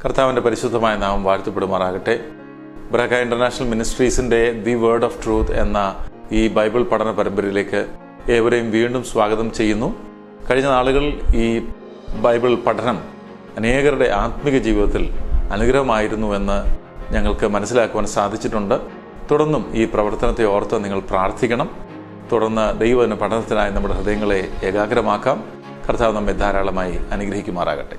കർത്താവിൻ്റെ പരിശുദ്ധമായ നാമം വാഴ്ത്തപ്പെടുമാറാകട്ടെ. ബ്രഹ ഇൻ്റർനാഷണൽ മിനിസ്ട്രീസിൻ്റെ ദി വേർഡ് ഓഫ് ട്രൂത്ത് എന്ന ഈ ബൈബിൾ പഠന പരമ്പരയിലേക്ക് ഏവരെയും വീണ്ടും സ്വാഗതം ചെയ്യുന്നു. കഴിഞ്ഞ നാളുകളിൽ ഈ ബൈബിൾ പഠനം അനേകരുടെ ആത്മിക ജീവിതത്തിൽ അനുഗ്രഹമായിരുന്നുവെന്ന് ഞങ്ങൾക്ക് മനസ്സിലാക്കുവാൻ സാധിച്ചിട്ടുണ്ട്. തുടർന്നും ഈ പ്രവർത്തനത്തെ ഓർത്ത് നിങ്ങൾ പ്രാർത്ഥിക്കണം. തുടർന്ന് ദൈവവചന പഠനത്തിനായി നമ്മുടെ ഹൃദയങ്ങളെ ഏകാഗ്രമാക്കാം. കർത്താവ് നമ്മെ ധാരാളമായി അനുഗ്രഹിക്കുമാറാകട്ടെ.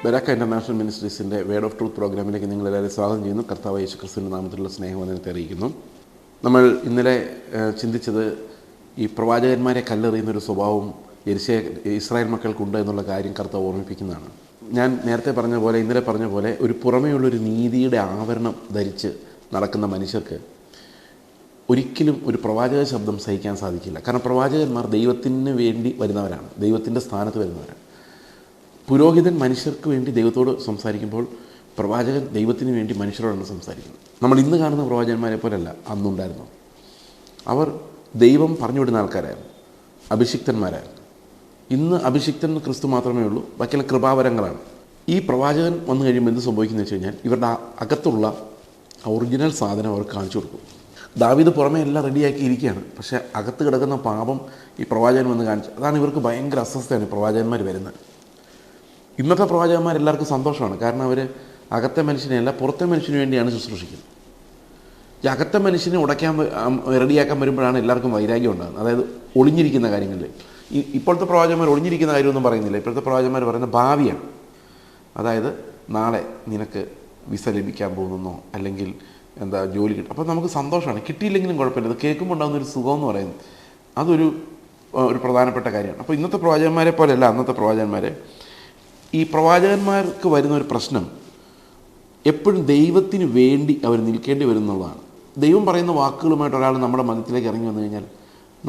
ബരാക്ക ഇൻ്റർനാഷണൽ മിനിസ്ട്രീസിൻ്റെ വേർഡ് ഓഫ് ട്രൂത്ത് പ്രോഗ്രാമിലേക്ക് നിങ്ങളെല്ലാവരും സ്വാഗതം ചെയ്യുന്നു. കർത്താവ് യേശു ക്രിസ്തുവിൻ്റെ നാമത്തിലുള്ള സ്നേഹവന്ദനത്തെ അറിയിക്കുന്നു. നമ്മൾ ഇന്നലെ ചിന്തിച്ചത് ഈ പ്രവാചകന്മാരെ കല്ലെറിയുന്നൊരു സ്വഭാവം ഇസ്രായേൽ മക്കൾക്കുണ്ട് എന്നുള്ള കാര്യം കർത്താവ് ഓർമ്മിപ്പിക്കുന്നതാണ്. ഞാൻ നേരത്തെ പറഞ്ഞ പോലെ, ഇന്നലെ പറഞ്ഞ പോലെ, ഒരു പുറമേയുള്ളൊരു നീതിയുടെ ആവരണം ധരിച്ച് നടക്കുന്ന മനുഷ്യർക്ക് ഒരിക്കലും ഒരു പ്രവാചക ശബ്ദം സഹിക്കാൻ സാധിക്കില്ല. കാരണം പ്രവാചകന്മാർ ദൈവത്തിന് വേണ്ടി വരുന്നവരാണ്, ദൈവത്തിൻ്റെ സ്ഥാനത്ത് വരുന്നവരാണ്. പുരോഹിതൻ മനുഷ്യർക്ക് വേണ്ടി ദൈവത്തോട് സംസാരിക്കുമ്പോൾ പ്രവാചകൻ ദൈവത്തിന് വേണ്ടി മനുഷ്യരോടാണ് സംസാരിക്കുന്നത്. നമ്മൾ ഇന്ന് കാണുന്ന പ്രവാചകന്മാരെ പോലല്ല അന്നുണ്ടായിരുന്നു. അവർ ദൈവം പറഞ്ഞു വിടുന്ന ആൾക്കാരായിരുന്നു, അഭിഷിക്തന്മാരായിരുന്നു. ഇന്ന് അഭിഷിക്തൻ ക്രിസ്തു മാത്രമേ ഉള്ളൂ, ബാക്കിയുള്ള കൃപാവരങ്ങളാണ്. ഈ പ്രവാചകൻ വന്നു കഴിയുമ്പോൾ എന്ത് സംഭവിക്കുന്നത് വെച്ച് കഴിഞ്ഞാൽ ഇവരുടെ അകത്തുള്ള ഒറിജിനൽ സാധനം അവർക്ക് കാണിച്ചു കൊടുക്കും. ദാവീദ് പുറമേ എല്ലാം റെഡിയാക്കി ഇരിക്കുകയാണ്, പക്ഷേ അകത്ത് കിടക്കുന്ന പാപം ഈ പ്രവാചകൻ വന്ന് കാണിച്ചു. അതാണ് ഇവർക്ക് ഭയങ്കര അസ്വസ്ഥയാണ് പ്രവാചകന്മാർ വരുന്നത്. ഇന്നത്തെ പ്രവാചകന്മാരെല്ലാവർക്കും സന്തോഷമാണ്, കാരണം അവർ അകത്തെ മനുഷ്യനെയല്ല പുറത്തെ മനുഷ്യന് വേണ്ടിയാണ് ശുശ്രൂഷിക്കുന്നത്. ഈ അകത്തെ മനുഷ്യനെ ഉടയ്ക്കാൻ റെഡിയാക്കാൻ വരുമ്പോഴാണ് എല്ലാവർക്കും വൈരാഗ്യം ഉണ്ടാകുന്നത്. അതായത് ഒളിഞ്ഞിരിക്കുന്ന കാര്യങ്ങളിൽ ഇപ്പോഴത്തെ പ്രവാചകന്മാർ ഒളിഞ്ഞിരിക്കുന്ന കാര്യമൊന്നും പറയുന്നില്ല. ഇപ്പോഴത്തെ പ്രവാചകന്മാർ പറയുന്ന ഭാവിയാണ്. അതായത് നാളെ നിനക്ക് വിസ ലഭിക്കാൻ പോകുന്നോ, അല്ലെങ്കിൽ ജോലി കിട്ടും. അപ്പോൾ നമുക്ക് സന്തോഷമാണ്, കിട്ടിയില്ലെങ്കിലും കുഴപ്പമില്ല. അത് കേൾക്കുമ്പോൾ ഉണ്ടാകുന്നൊരു സുഖം എന്ന് പറയുന്നത് അതൊരു പ്രധാനപ്പെട്ട കാര്യമാണ്. അപ്പോൾ ഇന്നത്തെ പ്രവാചകന്മാരെ പോലെയല്ല അന്നത്തെ പ്രവാചകന്മാരെ. ഈ പ്രവാചകന്മാർക്ക് വരുന്ന ഒരു പ്രശ്നം എപ്പോഴും ദൈവത്തിന് വേണ്ടി അവർ നിൽക്കേണ്ടി വരുന്നുള്ളതാണ്. ദൈവം പറയുന്ന വാക്കുകളുമായിട്ട് ഒരാൾ നമ്മുടെ മതത്തിലേക്ക് ഇറങ്ങി വന്നു കഴിഞ്ഞാൽ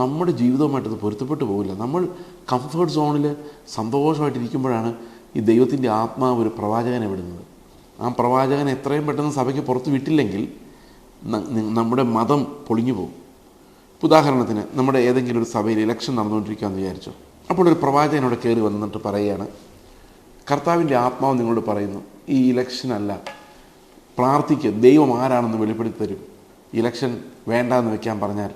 നമ്മുടെ ജീവിതവുമായിട്ട് അത് പൊരുത്തപ്പെട്ടു പോകില്ല. നമ്മൾ കംഫർട്ട് സോണിൽ സന്തോഷമായിട്ടിരിക്കുമ്പോഴാണ് ഈ ദൈവത്തിൻ്റെ ആത്മാവ് ഒരു പ്രവാചകനെ വിടുന്നത്. ആ പ്രവാചകൻ എത്രയും പെട്ടെന്ന് സഭയ്ക്ക് പുറത്ത് വിട്ടില്ലെങ്കിൽ നമ്മുടെ മതം പൊളിഞ്ഞു പോകും. ഉദാഹരണത്തിന് നമ്മുടെ ഏതെങ്കിലും ഒരു സഭയിൽ ഇലക്ഷൻ നടന്നുകൊണ്ടിരിക്കുകയെന്ന് വിചാരിച്ചോ. അപ്പോൾ ഒരു പ്രവാചകനോട് കയറി വന്നിട്ട് പറയുകയാണ്, കർത്താവിൻ്റെ ആത്മാവ് നിങ്ങളോട് പറയുന്നു, ഈ ഇലക്ഷനല്ല, പ്രാർത്ഥിക്കുക, ദൈവം ആരാണെന്ന് വെളിപ്പെടുത്തി തരും, ഇലക്ഷൻ വേണ്ടാന്ന് വെക്കാൻ പറഞ്ഞാൽ.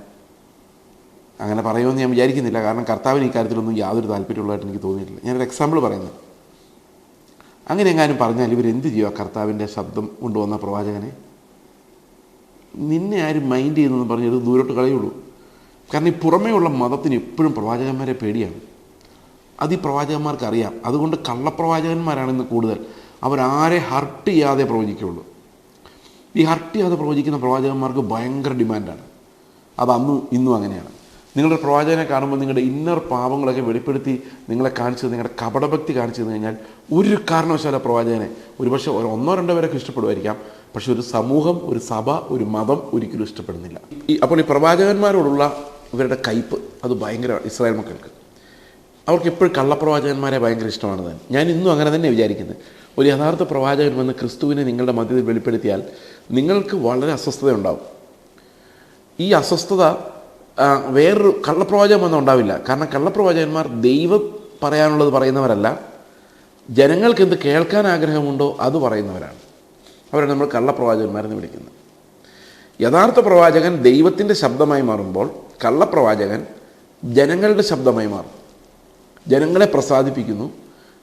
അങ്ങനെ പറയുമെന്ന് ഞാൻ വിചാരിക്കുന്നില്ല, കാരണം കർത്താവിന് ഈ കാര്യത്തിലൊന്നും യാതൊരു താല്പര്യമുള്ളതായിട്ട് എനിക്ക് തോന്നിയിട്ടില്ല. ഞാനൊരു എക്സാമ്പിൾ പറയുന്നത്. അങ്ങനെ എങ്ങാനും പറഞ്ഞാൽ ഇവരെന്ത് ചെയ്യുക? കർത്താവിൻ്റെ ശബ്ദം കൊണ്ടുവന്ന പ്രവാചകനെ നിന്നെ ആരും മൈൻഡ് ചെയ്യുന്നതെന്ന് പറഞ്ഞത് ദൂരോട്ട് കളയുള്ളൂ. കാരണം ഈ പുറമേയുള്ള മതത്തിന് എപ്പോഴും പ്രവാചകന്മാരെ പേടിയാണ്. അത് ഈ പ്രവാചകന്മാർക്ക് അറിയാം. അതുകൊണ്ട് കള്ളപ്രവാചകന്മാരാണ് ഇന്ന് കൂടുതൽ. അവരാരെ ഹർട്ട് ചെയ്യാതെ പ്രവചിക്കുകയുള്ളൂ. ഈ ഹർട്ട് ചെയ്യാതെ പ്രവചിക്കുന്ന പ്രവാചകന്മാർക്ക് ഭയങ്കര ഡിമാൻഡാണ്. അത് അന്നും ഇന്നും അങ്ങനെയാണ്. നിങ്ങളുടെ പ്രവാചകനെ കാണുമ്പോൾ നിങ്ങളുടെ ഇന്നർ പാപങ്ങളൊക്കെ വെളിപ്പെടുത്തി നിങ്ങളെ കാണിച്ചത്, നിങ്ങളുടെ കപടഭക്തി കാണിച്ചു തന്നു കഴിഞ്ഞാൽ ഒരു കാരണവശാല പ്രവാചകനെ ഒരുപക്ഷെ ഒന്നോ രണ്ടോ പേരൊക്കെ ഇഷ്ടപ്പെടുമായിരിക്കാം, പക്ഷെ ഒരു സമൂഹം, ഒരു സഭ, ഒരു മതം ഒരിക്കലും ഇഷ്ടപ്പെടുന്നില്ല. അപ്പോൾ ഈ പ്രവാചകന്മാരോടുള്ള ഇവരുടെ കയ്പ് അത് ഭയങ്കര. ഇസ്രായേൽ മക്കൾക്ക് അവർക്ക് എപ്പോഴും കള്ളപ്രവാചകന്മാരെ ഭയങ്കര ഇഷ്ടമാണ് തന്നെ. ഞാൻ ഇന്നും അങ്ങനെ തന്നെ വിചാരിക്കുന്നത്. ഒരു യഥാർത്ഥ പ്രവാചകൻ വന്ന് ക്രിസ്തുവിനെ നിങ്ങളുടെ മധ്യത്തിൽ വെളിപ്പെടുത്തിയാൽ നിങ്ങൾക്ക് വളരെ അസ്വസ്ഥത ഉണ്ടാവും. ഈ അസ്വസ്ഥത വേറൊരു കള്ളപ്രവാചകൻ വന്നാൽ ഉണ്ടാവില്ല. കാരണം കള്ളപ്രവാചകന്മാർ ദൈവം പറയാനുള്ളത് പറയുന്നവരല്ല, ജനങ്ങൾക്ക് എന്ത് കേൾക്കാൻ ആഗ്രഹമുണ്ടോ അത് പറയുന്നവരാണ്. അവരാണ് നമ്മൾ കള്ളപ്രവാചകന്മാരെന്ന് വിളിക്കുന്നത്. യഥാർത്ഥ പ്രവാചകൻ ദൈവത്തിൻ്റെ ശബ്ദമായി മാറുമ്പോൾ കള്ളപ്രവാചകൻ ജനങ്ങളുടെ ശബ്ദമായി മാറും. ജനങ്ങളെ പ്രസാദിപ്പിക്കുന്നു,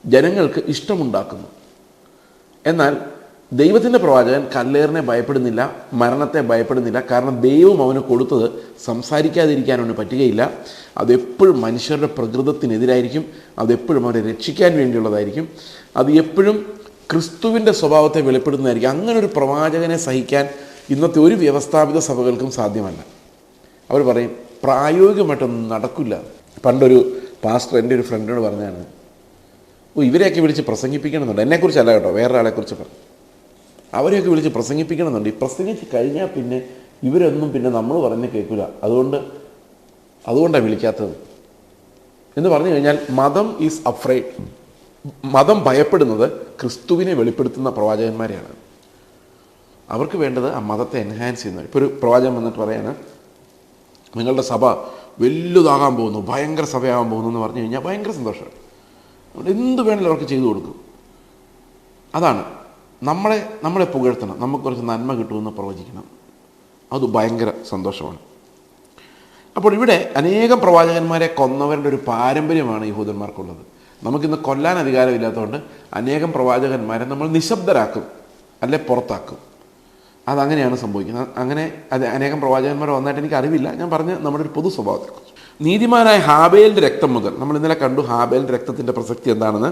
ജനങ്ങൾക്ക് ഇഷ്ടമുണ്ടാക്കുന്നു. എന്നാൽ ദൈവത്തിൻ്റെ പ്രവാചകൻ കല്ലേറിനെ ഭയപ്പെടുന്നില്ല, മരണത്തെ ഭയപ്പെടുന്നില്ല. കാരണം ദൈവം അവന് കൊടുത്തത് സംസാരിക്കാതിരിക്കാൻ അവന് പറ്റുകയില്ല. അതെപ്പോഴും മനുഷ്യരുടെ പ്രകൃതത്തിനെതിരായിരിക്കും. അതെപ്പോഴും അവരെ രക്ഷിക്കാൻ വേണ്ടിയുള്ളതായിരിക്കും. അത് എപ്പോഴും ക്രിസ്തുവിൻ്റെ സ്വഭാവത്തെ വെളിപ്പെടുന്നതായിരിക്കും. അങ്ങനൊരു പ്രവാചകനെ സഹിക്കാൻ ഇന്നത്തെ ഒരു വ്യവസ്ഥാപിത സഭകൾക്കും സാധ്യമല്ല. അവർ പറയും പ്രായോഗികമായിട്ടൊന്നും നടക്കില്ല. പണ്ടൊരു പാസ്റ്റർ എൻ്റെ ഒരു ഫ്രണ്ടിനോട് പറഞ്ഞാണ്, ഇവരെയൊക്കെ വിളിച്ച് പ്രസംഗിപ്പിക്കണമെന്നുണ്ട്. എന്നെക്കുറിച്ചല്ല കേട്ടോ, വേറൊരാളെക്കുറിച്ച് പറഞ്ഞു. അവരെയൊക്കെ വിളിച്ച് പ്രസംഗിപ്പിക്കണമെന്നുണ്ട്. ഈ പ്രസംഗിച്ച് കഴിഞ്ഞാൽ പിന്നെ ഇവരൊന്നും പിന്നെ നമ്മൾ പറഞ്ഞ് കേൾക്കില്ല, അതുകൊണ്ടാണ് വിളിക്കാത്തത് എന്ന് പറഞ്ഞു കഴിഞ്ഞാൽ മതം ഈസ് അഫ്രൈഡ്. മതം ഭയപ്പെടുന്നത് ക്രിസ്തുവിനെ വെളിപ്പെടുത്തുന്ന പ്രവാചകന്മാരെയാണ്. അവർക്ക് വേണ്ടത് ആ മതത്തെ എൻഹാൻസ് ചെയ്യുന്നത്. ഇപ്പോൾ ഒരു പ്രവാചകൻ വന്നിട്ട് പറയാണ്, നിങ്ങളുടെ സഭ വലുതാകാൻ പോകുന്നു, ഭയങ്കര സഭയാകാൻ പോകുന്നു എന്ന് പറഞ്ഞു കഴിഞ്ഞാൽ ഭയങ്കര സന്തോഷമാണ്. അതുകൊണ്ട് എന്ത് വേണമെങ്കിലും അവർക്ക് ചെയ്തു കൊടുക്കും. അതാണ് നമ്മളെ പുകഴ്ത്തണം, നമുക്ക് കുറച്ച് നന്മ കിട്ടുമെന്ന് പ്രവചിക്കണം. അത് ഭയങ്കര സന്തോഷമാണ്. അപ്പോൾ ഇവിടെ അനേകം പ്രവാചകന്മാരെ കൊന്നവരുടെ ഒരു പാരമ്പര്യമാണ് യഹൂദന്മാർക്കുള്ളത്. നമുക്കിന്ന് കൊല്ലാൻ അധികാരമില്ലാത്തതുകൊണ്ട് അനേകം പ്രവാചകന്മാരെ നമ്മൾ നിശബ്ദരാക്കും, അല്ലെ പുറത്താക്കും. അതങ്ങനെയാണ് സംഭവിക്കുന്നത്. അങ്ങനെ അത് അനേകം പ്രവാചകന്മാർ വന്നായിട്ട് എനിക്ക് അറിവില്ല. ഞാൻ പറഞ്ഞ നമ്മുടെ ഒരു പൊതു സ്വഭാവത്തെക്കുറിച്ച്. നീതിമാനായ ഹാബേലിൻ്റെ രക്തം മുതൽ, നമ്മൾ ഇന്നലെ കണ്ടു ഹാബേലിൻ്റെ രക്തത്തിൻ്റെ പ്രസക്തി എന്താണെന്ന്.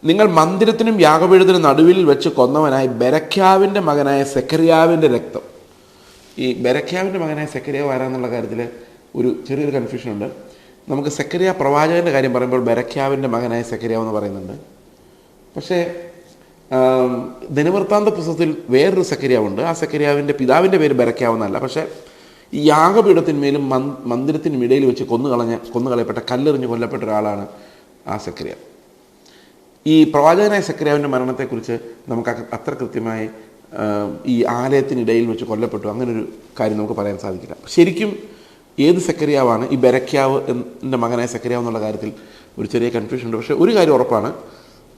നിങ്ങൾ മന്ദിരത്തിനും യാഗപീഠത്തിനും നടുവിൽ വെച്ച് കൊന്നവനായ ബെരഖ്യാവിൻ്റെ മകനായ സെക്കറിയാവിൻ്റെ രക്തം. ഈ ബെരഖ്യാവിൻ്റെ മകനായ സെക്കറിയാവ് ആരാന്നുള്ള കാര്യത്തിൽ ഒരു ചെറിയൊരു കൺഫ്യൂഷൻ ഉണ്ട്. നമുക്ക് സെക്കറിയ പ്രവാചകൻ്റെ കാര്യം പറയുമ്പോൾ ബെരഖ്യാവിൻ്റെ മകനായ സെക്കറിയാവ് എന്ന് പറയുന്നുണ്ട്. പക്ഷേ ദിനവൃത്താന്ത പുസ്തകത്തിൽ വേറൊരു സെക്കറിയാവുണ്ട്. ആ സെക്കറിയാവിൻ്റെ പിതാവിൻ്റെ പേര് ബെരഖ്യാവെന്നല്ല. പക്ഷേ ഈ യാഗപീഠത്തിന്മേലും മന്ദിരത്തിനും ഇടയിൽ വെച്ച് കൊന്നുകളയപ്പെട്ട കല്ലെറിഞ്ഞ് കൊല്ലപ്പെട്ട ഒരാളാണ് ആ സെക്കറിയാവ്. ഈ പ്രവാചകനായ സെക്കറിയാവിൻ്റെ മരണത്തെക്കുറിച്ച് നമുക്ക് അത്ര കൃത്യമായി ഈ ആലയത്തിനിടയിൽ വെച്ച് കൊല്ലപ്പെട്ടു അങ്ങനൊരു കാര്യം നമുക്ക് പറയാൻ സാധിക്കില്ല. ശരിക്കും ഏത് സെക്കറിയാവാണ് ഈ ബെരഖ്യാവ് എൻ്റെ മകനായ സെക്കറിയാവ് എന്നുള്ള കാര്യത്തിൽ ഒരു ചെറിയ കൺഫ്യൂഷൻ ഉണ്ട്. പക്ഷേ ഒരു കാര്യം ഉറപ്പാണ്,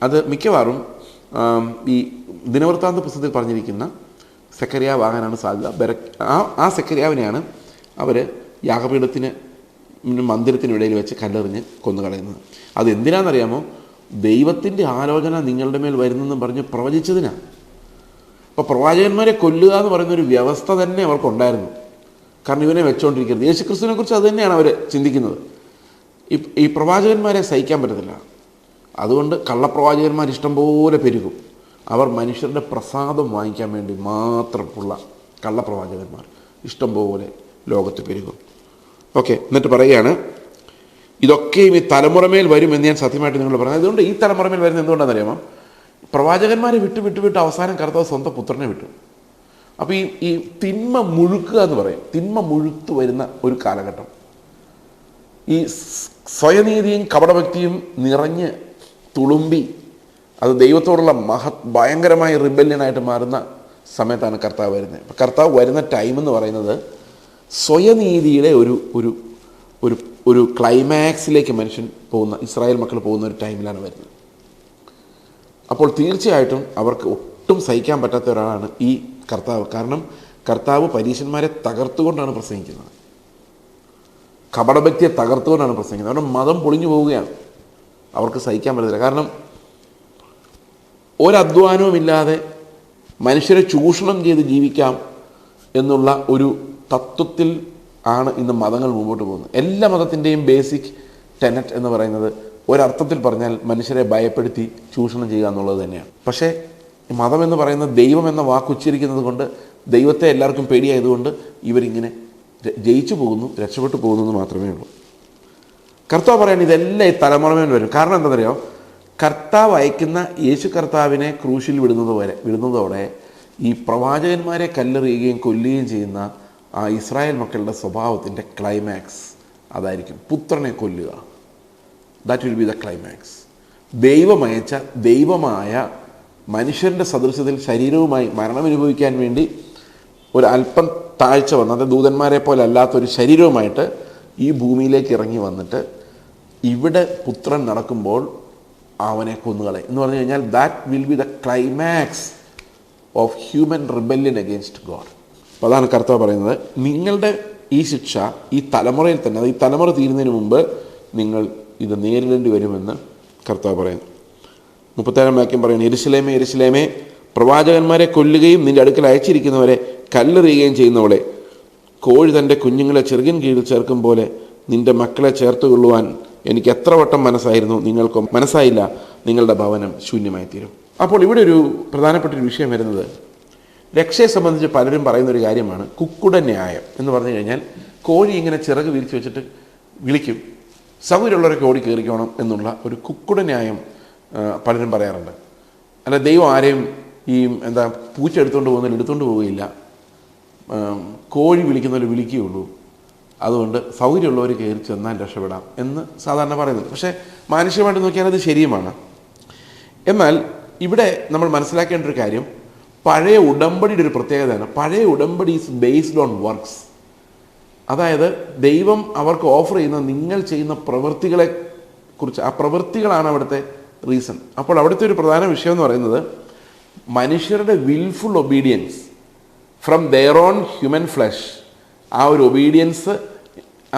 അത് മിക്കവാറും ഈ ദിനവൃത്താന്ത പുസ്തകത്തിൽ പറഞ്ഞിരിക്കുന്ന സെക്കറിയാവ് ആകാനാണ് സാധ്യത. ആ സെക്കറിയാവിനെയാണ് അവർ യാഗപീഠത്തിന് മന്ദിരത്തിനിടയിൽ വെച്ച് കല്ലെറിഞ്ഞ് കൊന്നുകളയുന്നത്. അത് എന്തിനാണെന്നറിയാമോ? ദൈവത്തിൻ്റെ ആലോചന നിങ്ങളുടെ മേൽ വരുന്നെന്നും പറഞ്ഞ് പ്രവചിച്ചതിനാണ്. അപ്പോൾ പ്രവാചകന്മാരെ കൊല്ലുക എന്ന് പറയുന്നൊരു വ്യവസ്ഥ തന്നെ അവർക്കുണ്ടായിരുന്നു. കാരണം ഇവനെ വെച്ചുകൊണ്ടിരിക്കരുത്. യേശുക്രിസ്തുവിനെ കുറിച്ച് അത് തന്നെയാണ് അവർ ചിന്തിക്കുന്നത്. ഈ പ്രവാചകന്മാരെ സഹിക്കാൻ പറ്റത്തില്ല. അതുകൊണ്ട് കള്ളപ്രവാചകന്മാർ ഇഷ്ടം പോലെ പെരുകും. അവർ മനുഷ്യരുടെ പ്രസാദം വാങ്ങിക്കാൻ വേണ്ടി മാത്രമുള്ള കള്ളപ്രവാചകന്മാർ ഇഷ്ടം പോലെ ലോകത്ത് പെരുകും. ഓക്കെ, എന്നിട്ട് പറയുകയാണ്, ഇതൊക്കെയും ഈ തലമുറമേൽ വരും എന്ന് ഞാൻ സത്യമായിട്ട് നിങ്ങൾ പറഞ്ഞു. അതുകൊണ്ട് ഈ തലമുറമേൽ വരുന്നത് എന്തുകൊണ്ടാണെന്നറിയാമോ? പ്രവാചകന്മാരെ വിട്ട് അവസാനം കർത്താവ് സ്വന്തം പുത്രനെ വിട്ടു. അപ്പോൾ ഈ തിന്മ മുഴുക്കുക എന്ന് പറയും, തിന്മ മുഴുത്തു വരുന്ന ഒരു കാലഘട്ടം, ഈ സ്വയനീതിയും കപടഭക്തിയും നിറഞ്ഞ് തുളുമ്പി അത് ദൈവത്തോടുള്ള ഭയങ്കരമായ റിബല്യനായിട്ട് മാറുന്ന സമയത്താണ് കർത്താവ് വരുന്നത്. അപ്പോൾ കർത്താവ് വരുന്ന ടൈം എന്ന് പറയുന്നത് സ്വയനീതിയുടെ ഒരു ക്ലൈമാക്സിലേക്ക് മനുഷ്യൻ പോകുന്ന, ഇസ്രായേൽ മക്കൾ പോകുന്ന ഒരു ടൈമിലാണ് വരുന്നത്. അപ്പോൾ തീർച്ചയായിട്ടും അവർക്ക് ഒട്ടും സഹിക്കാൻ പറ്റാത്ത ഒരാളാണ് ഈ കർത്താവ്. കാരണം കർത്താവ് പരീശന്മാരെ തകർത്തുകൊണ്ടാണ് പ്രസംഗിക്കുന്നത്, കപടഭക്തിയെ തകർത്തുകൊണ്ടാണ് പ്രസംഗിക്കുന്നത്. അവരുടെ മതം പൊളിഞ്ഞു പോവുകയാണ്, അവർക്ക് സഹിക്കാൻ പറ്റത്തില്ല. കാരണം ഒരധ്വാനവുമില്ലാതെ മനുഷ്യരെ ചൂഷണം ചെയ്ത് ജീവിക്കാം എന്നുള്ള ഒരു തത്വത്തിൽ ആണ് ഇന്ന് മതങ്ങൾ മുമ്പോട്ട് പോകുന്നത്. എല്ലാ മതത്തിൻ്റെയും ബേസിക് ടെനറ്റ് എന്ന് പറയുന്നത് ഒരർത്ഥത്തിൽ പറഞ്ഞാൽ മനുഷ്യരെ ഭയപ്പെടുത്തി ചൂഷണം ചെയ്യുക എന്നുള്ളത് തന്നെയാണ്. പക്ഷേ മതം എന്ന് പറയുന്നത് ദൈവം എന്ന വാക്ക് ഉച്ചരിക്കുന്നത് കൊണ്ട്, ദൈവത്തെ എല്ലാവർക്കും പേടിയായതുകൊണ്ട് ഇവരിങ്ങനെ ജയിച്ചു പോകുന്നു, രക്ഷപ്പെട്ടു പോകുന്നു എന്ന് മാത്രമേ ഉള്ളൂ. കർത്താവ് പറയാണ് ഇതെല്ലാം ഈ തലമുറമേൽ വരും. കാരണം എന്താണെന്നറിയോ? കർത്താവ് അയക്കുന്ന യേശു കർത്താവിനെ ക്രൂശിൽ വിടുന്നതോടെ ഈ പ്രവാചകന്മാരെ കല്ലെറിയുകയും കൊല്ലുകയും ചെയ്യുന്ന ആ ഇസ്രായേൽ മക്കളുടെ സ്വഭാവത്തിൻ്റെ ക്ലൈമാക്സ് അതായിരിക്കും, പുത്രനെ കൊല്ലുക. That will be the climax. ദൈവമയച്ച ദൈവമായ മനുഷ്യൻ്റെ സദൃശ്യത്തിൽ ശരീരവുമായി മരണമനുഭവിക്കാൻ വേണ്ടി ഒരു അല്പം താഴ്ച വന്ന, അത് ദൂതന്മാരെ പോലെ അല്ലാത്തൊരു ശരീരവുമായിട്ട് ഈ ഭൂമിയിലേക്ക് ഇറങ്ങി വന്നിട്ട് ഇവിടെ പുത്രൻ നടക്കുമ്പോൾ അവനെ കൊന്നുകളെ എന്ന് പറഞ്ഞു കഴിഞ്ഞാൽ that will be the climax of human rebellion against God. അപ്പോൾ അതാണ് കർത്താവ് പറയുന്നത്, നിങ്ങളുടെ ഈ ശിക്ഷ ഈ തലമുറയിൽ തന്നെ, അത് ഈ തലമുറ തീരുന്നതിന് മുമ്പ് നിങ്ങൾ ഇത് നേരിടേണ്ടി വരുമെന്ന് കർത്താവ് പറയുന്നു. 37 വാക്യം പറയുന്നു, യെരൂശലേമേ യെരൂശലേമേ, പ്രവാചകന്മാരെ കൊല്ലുകയും നിൻ്റെ അടുക്കൽ അയച്ചിരിക്കുന്നവരെ കല്ലെറിയുകയും ചെയ്യുന്നവളെ, കോഴി തൻ്റെ കുഞ്ഞുങ്ങളെ ചെറുകിൻ കീഴിൽ ചേർക്കും പോലെ നിൻ്റെ മക്കളെ ചേർത്ത് കൊള്ളുവാൻ എനിക്ക് എത്ര വട്ടം മനസ്സായിരുന്നു, നിങ്ങൾക്ക് മനസ്സായില്ല, നിങ്ങളുടെ ഭവനം ശൂന്യമായി തീരും. അപ്പോൾ ഇവിടെ ഒരു പ്രധാനപ്പെട്ടൊരു വിഷയം വരുന്നത്, രക്ഷയെ സംബന്ധിച്ച് പലരും പറയുന്നൊരു കാര്യമാണ് കുക്കുട ന്യായം എന്ന് പറഞ്ഞു കഴിഞ്ഞാൽ, കോഴി ഇങ്ങനെ ചിറക് വിരിച്ച് വെച്ചിട്ട് വിളിക്കും, സൗകര്യമുള്ളവരൊക്കെ ഓടി കയറിക്കോണം എന്നുള്ള ഒരു കുക്കുട ന്യായം പലരും പറയാറുണ്ട്. അല്ല, ദൈവം ആരെയും ഈ പൂച്ച എടുത്തുകൊണ്ട് പോകുന്നതിൽ എടുത്തുകൊണ്ട് പോവുകയില്ല, കോഴി വിളിക്കുന്നവർ വിളിക്കുകയുള്ളൂ, അതുകൊണ്ട് സൗകര്യമുള്ളവർ കയറി ചെന്നാൽ രക്ഷപ്പെടാം എന്ന് സാധാരണ പറയുന്നത്. പക്ഷേ മാനുഷികമായിട്ട് നോക്കിയാൽ അത് ശരിയുമാണ്. എന്നാൽ ഇവിടെ നമ്മൾ മനസ്സിലാക്കേണ്ട ഒരു കാര്യം, പഴയ ഉടമ്പടിയുടെ ഒരു പ്രത്യേകതയാണ്, പഴയ ഉടമ്പടി ഈസ് ബേസ്ഡ് ഓൺ വർക്ക്സ്. അതായത് ദൈവം അവർക്ക് ഓഫർ ചെയ്യുന്ന നിങ്ങൾ ചെയ്യുന്ന പ്രവൃത്തികളെ കുറിച്ച്, ആ പ്രവൃത്തികളാണ് അവിടുത്തെ റീസൺ. അപ്പോൾ അവിടുത്തെ ഒരു പ്രധാന വിഷയം എന്ന് പറയുന്നത് മനുഷ്യരുടെ wilful obedience from their own human flesh, ആ ഒരു ഒബീഡിയൻസ്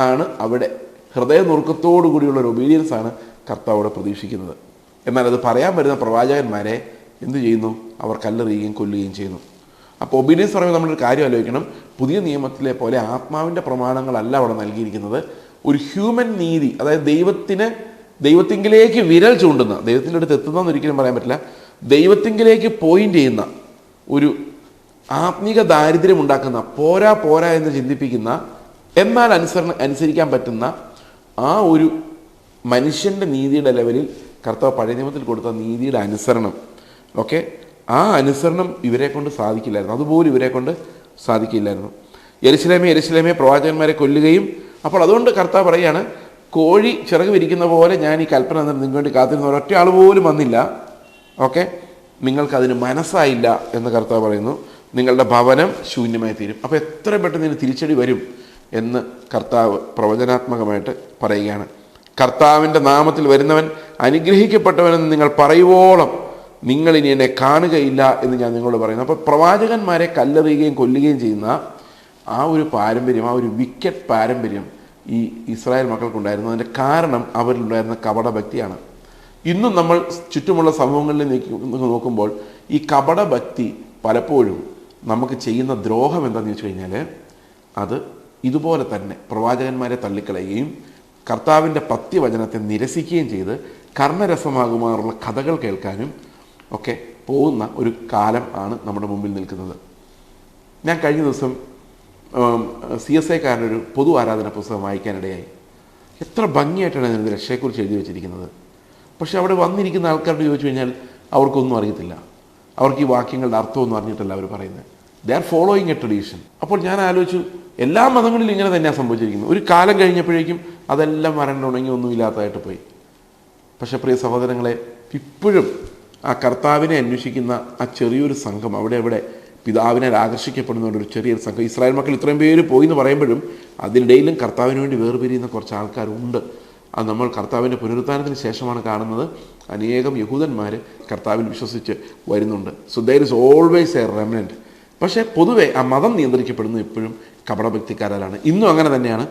ആണ് അവിടെ, ഹൃദയനുറുക്കത്തോടു കൂടിയുള്ള ഒരു ഒബീഡിയൻസ് ആണ് കർത്താവ് അവിടെ പ്രതീക്ഷിക്കുന്നത്. എന്നാൽ അത് പറയാൻ വരുന്ന പ്രവാചകന്മാരെ എന്തു ചെയ്യുന്നു? അവർ കല്ലെറിയുകയും കൊല്ലുകയും ചെയ്യുന്നു. അപ്പോൾ ഒബീഡിയൻസ് പറയുമ്പോൾ നമ്മളൊരു കാര്യം ആലോചിക്കണം. പുതിയ നിയമത്തിലെ പോലെ ആത്മാവിൻ്റെ പ്രമാണങ്ങളല്ല അവിടെ നൽകിയിരിക്കുന്നത്. ഒരു ഹ്യൂമൻ നീതി, അതായത് ദൈവത്തിങ്കിലേക്ക് വിരൽ ചൂണ്ടുന്ന, ദൈവത്തിൻ്റെ അടുത്ത് എത്തുന്നതെന്ന് ഒരിക്കലും പറയാൻ പറ്റില്ല, ദൈവത്തിങ്കിലേക്ക് പോയിന്റ് ചെയ്യുന്ന, ഒരു ആത്മീക ദാരിദ്ര്യം ഉണ്ടാക്കുന്ന, പോരാ എന്ന് ചിന്തിപ്പിക്കുന്ന, എന്നാൽ അനുസരിക്കാൻ പറ്റുന്ന ആ ഒരു മനുഷ്യൻ്റെ നീതിയുടെ ലെവലിൽ കർത്താവ് പഴയ നിയമത്തിൽ കൊടുത്ത നീതിയുടെ അനുസരണം, ഓക്കെ, ആ അനുസരണം ഇവരെ കൊണ്ട് സാധിക്കില്ലായിരുന്നു. അതുപോലും ഇവരെ കൊണ്ട് സാധിക്കില്ലായിരുന്നു. യെരുശലേമേ പ്രവാചകന്മാരെ കൊല്ലുകയും, അപ്പോൾ അതുകൊണ്ട് കർത്താവ് പറയുകയാണ്, കോഴി ചിറക് വിരിക്കുന്ന പോലെ ഞാൻ ഈ കൽപ്പന നിങ്ങൾക്ക് വേണ്ടി കാത്തിരുന്ന ഒരൊറ്റ ആൾ പോലും വന്നില്ല, ഓക്കെ, നിങ്ങൾക്കതിന് മനസ്സായില്ല എന്ന് കർത്താവ് പറയുന്നു. നിങ്ങളുടെ ഭവനം ശൂന്യമായി തീരും. അപ്പോൾ എത്ര പെട്ടെന്ന് ഇതിന് തിരിച്ചടി വരും എന്ന് കർത്താവ് പ്രവചനാത്മകമായിട്ട് പറയുകയാണ്. കർത്താവിൻ്റെ നാമത്തിൽ വരുന്നവൻ അനുഗ്രഹിക്കപ്പെട്ടവനെന്ന് നിങ്ങൾ പറയുവോളം നിങ്ങൾ ഇനി എന്നെ കാണുകയില്ല എന്ന് ഞാൻ നിങ്ങളോട് പറയുന്നു. അപ്പോൾ പ്രവാചകന്മാരെ കല്ലെറിയുകയും കൊല്ലുകയും ചെയ്യുന്ന ആ ഒരു പാരമ്പര്യം, ആ ഒരു വിക്കറ്റ് പാരമ്പര്യം ഈ ഇസ്രായേൽ മക്കൾക്കുണ്ടായിരുന്നു. അതിൻ്റെ കാരണം അവരിലുണ്ടായിരുന്ന കപടഭക്തിയാണ്. ഇന്നും നമ്മൾ ചുറ്റുമുള്ള സമൂഹങ്ങളിൽ നോക്കുമ്പോൾ ഈ കപടഭക്തി പലപ്പോഴും നമുക്ക് ചെയ്യുന്ന ദ്രോഹം എന്താണെന്ന് വെച്ച് കഴിഞ്ഞാൽ, അത് ഇതുപോലെ തന്നെ പ്രവാചകന്മാരെ തള്ളിക്കളയുകയും കർത്താവിൻ്റെ പത്യവചനത്തെ നിരസിക്കുകയും ചെയ്ത് കർണരസമാകുമാറുള്ള കഥകൾ കേൾക്കാനും ഒക്കെ പോകുന്ന ഒരു കാലം ആണ് നമ്മുടെ മുമ്പിൽ നിൽക്കുന്നത്. ഞാൻ കഴിഞ്ഞ ദിവസം CSI ഒരു പൊതു ആരാധന പുസ്തകം വായിക്കാനിടയായി. എത്ര ഭംഗിയായിട്ടാണ് അതിനത് രക്ഷയെക്കുറിച്ച് എഴുതി വെച്ചിരിക്കുന്നത്. പക്ഷെ അവിടെ വന്നിരിക്കുന്ന ആൾക്കാരോട് ചോദിച്ചു കഴിഞ്ഞാൽ അവർക്കൊന്നും അറിയത്തില്ല. അവർക്ക് ഈ വാക്യങ്ങളുടെ അർത്ഥമൊന്നും അറിഞ്ഞിട്ടല്ല അവർ പറയുന്നത്. They are following A tradition. അപ്പോൾ ഞാൻ ആലോചിച്ചു, എല്ലാ മതങ്ങളിലും ഇങ്ങനെ തന്നെയാണ് സംഭവിച്ചിരിക്കുന്നത്. ഒരു കാലം കഴിഞ്ഞപ്പോഴേക്കും അതെല്ലാം വരണ്ടുണങ്ങി ഒന്നുമില്ലാത്തതായിട്ട് പോയി. പക്ഷേ പ്രിയ സഹോദരങ്ങളെ, ഇപ്പോഴും ആ കർത്താവിനെ അന്വേഷിക്കുന്ന ആ ചെറിയൊരു സംഘം, അവിടെ പിതാവിനെ ആകർഷിക്കപ്പെടുന്ന ഒരു ചെറിയൊരു സംഘം, ഇസ്രായേൽ മക്കൾ ഇത്രയും പേര് പോയി എന്ന് പറയുമ്പോഴും അതിനിടയിലും കർത്താവിന് വേണ്ടി വേർപിരിയുന്ന കുറച്ച് ആൾക്കാരുണ്ട്. അത് നമ്മൾ കർത്താവിൻ്റെ പുനരുത്ഥാനത്തിന് ശേഷമാണ് കാണുന്നത്. അനേകം യഹൂദന്മാർ കർത്താവിൽ വിശ്വസിച്ച് വരുന്നുണ്ട്. So there is always a remnant. പക്ഷേ പൊതുവെ ആ മതം നിയന്ത്രിക്കപ്പെടുന്നത് എപ്പോഴും കപടഭക്തിക്കാരാലാണ്. ഇന്നും അങ്ങനെ തന്നെയാണ്.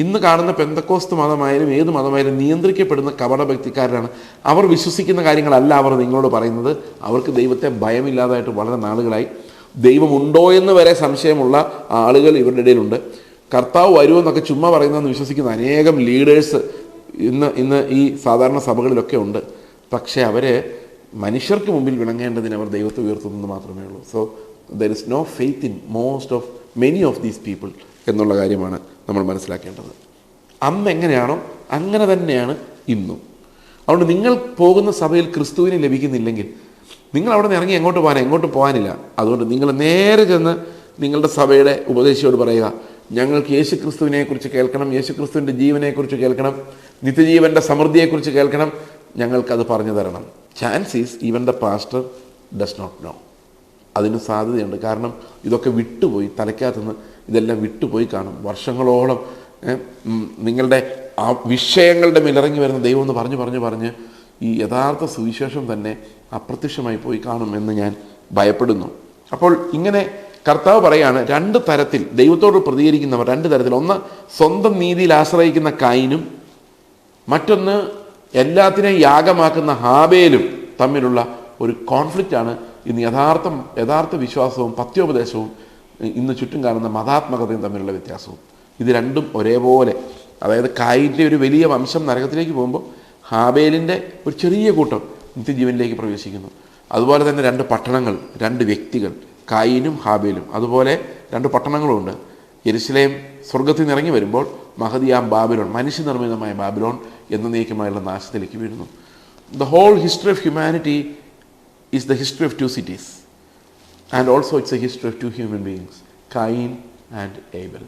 ഇന്ന് കാണുന്ന പെന്തക്കോസ്ത് മതമായാലും ഏത് മതമായാലും നിയന്ത്രിക്കപ്പെടുന്ന കപടഭക്തിക്കാരാണ്. അവർ വിശ്വസിക്കുന്ന കാര്യങ്ങളല്ല അവർ നിങ്ങളോട് പറയുന്നത്. അവർക്ക് ദൈവത്തെ ഭയമില്ലാതായിട്ട് വളരെ നാളുകളായി. ദൈവമുണ്ടോ എന്ന് വരെ സംശയമുള്ള ആളുകൾ ഇവരുടെ ഇടയിലുണ്ട്. കർത്താവ് വരുമെന്നൊക്കെ ചുമ്മാ പറയുന്നതെന്ന് വിശ്വസിക്കുന്ന അനേകം ലീഡേഴ്സ് ഇന്ന് ഈ സാധാരണ സഭകളിലൊക്കെ ഉണ്ട്. പക്ഷേ അവർ മനുഷ്യർക്ക് മുമ്പിൽ വിളങ്ങേണ്ടതിന് അവർ ദൈവത്തെ ഉയർത്തുന്നത് മാത്രമേ ഉള്ളൂ. So there is no faith in many of these people എന്നുള്ള കാര്യമാണ് നമ്മൾ മനസ്സിലാക്കേണ്ടത്. അന്ന് എങ്ങനെയാണോ അങ്ങനെ തന്നെയാണ് ഇന്നും. അതുകൊണ്ട് നിങ്ങൾ പോകുന്ന സഭയിൽ ക്രിസ്തുവിനെ ലഭിക്കുന്നില്ലെങ്കിൽ നിങ്ങൾ അവിടെ നിന്ന് ഇറങ്ങി എങ്ങോട്ടും പോകാനില്ല. അതുകൊണ്ട് നിങ്ങൾ നേരെ ചെന്ന് നിങ്ങളുടെ സഭയുടെ ഉപദേശിയോട് പറയുക, ഞങ്ങൾക്ക് യേശു ക്രിസ്തുവിനെക്കുറിച്ച് കേൾക്കണം, യേശു ക്രിസ്തുവിൻ്റെ ജീവനെക്കുറിച്ച് കേൾക്കണം, നിത്യജീവൻ്റെ സമൃദ്ധിയെക്കുറിച്ച് കേൾക്കണം, ഞങ്ങൾക്കത് പറഞ്ഞു തരണം. Chance is even the pastor does not know. അതിന് സാധ്യതയുണ്ട്. കാരണം ഇതൊക്കെ വിട്ടുപോയി, തലയ്ക്കകത്തുനിന്ന് ഇതെല്ലാം വിട്ടുപോയി കാണും. വർഷങ്ങളോളം നിങ്ങളുടെ ആ വിഷയങ്ങളുടെ മേലിറങ്ങി വരുന്ന ദൈവം എന്ന് പറഞ്ഞ് ഈ യഥാർത്ഥ സുവിശേഷം തന്നെ അപ്രത്യക്ഷമായി പോയി കാണുമെന്ന് ഞാൻ ഭയപ്പെടുന്നു. അപ്പോൾ ഇങ്ങനെ കർത്താവ് പറയാണ്, രണ്ട് തരത്തിൽ ദൈവത്തോട് പ്രതികരിക്കുന്നവർ രണ്ട് തരത്തിൽ. ഒന്ന് സ്വന്തം നീതിയിൽ ആശ്രയിക്കുന്ന കായിനും, മറ്റൊന്ന് എല്ലാത്തിനെയും യാഗമാക്കുന്ന ഹാബേലും തമ്മിലുള്ള ഒരു കോൺഫ്ലിക്റ്റാണ് ഇന്ന് യഥാർത്ഥ വിശ്വാസവും പത്യോപദേശവും ഇന്ന് ചുറ്റും കാണുന്ന മതാത്മകതയും തമ്മിലുള്ള വ്യത്യാസവും. ഇത് രണ്ടും ഒരേപോലെ, അതായത് കായിൻ്റെ ഒരു വലിയ വംശം നരകത്തിലേക്ക് പോകുമ്പോൾ ഹാബേലിൻ്റെ ഒരു ചെറിയ കൂട്ടം നിത്യജീവനിലേക്ക് പ്രവേശിക്കുന്നു. അതുപോലെ തന്നെ രണ്ട് പട്ടണങ്ങൾ, രണ്ട് വ്യക്തികൾ, കായിനും ഹാബേലും. അതുപോലെ രണ്ട് പട്ടണങ്ങളുമുണ്ട്. യെരുശലേം സ്വർഗത്തിൽ നിന്ന് ഇറങ്ങി വരുമ്പോൾ മഹദിയാം ബാബിലോൺ, മനുഷ്യനിർമ്മിതമായ ബാബിലോൺ എന്നേക്കുമായുള്ള നാശത്തിലേക്ക് വീഴുന്നു. The whole history of humanity is the history of two cities and also it's a history of two human beings, Cain and Abel.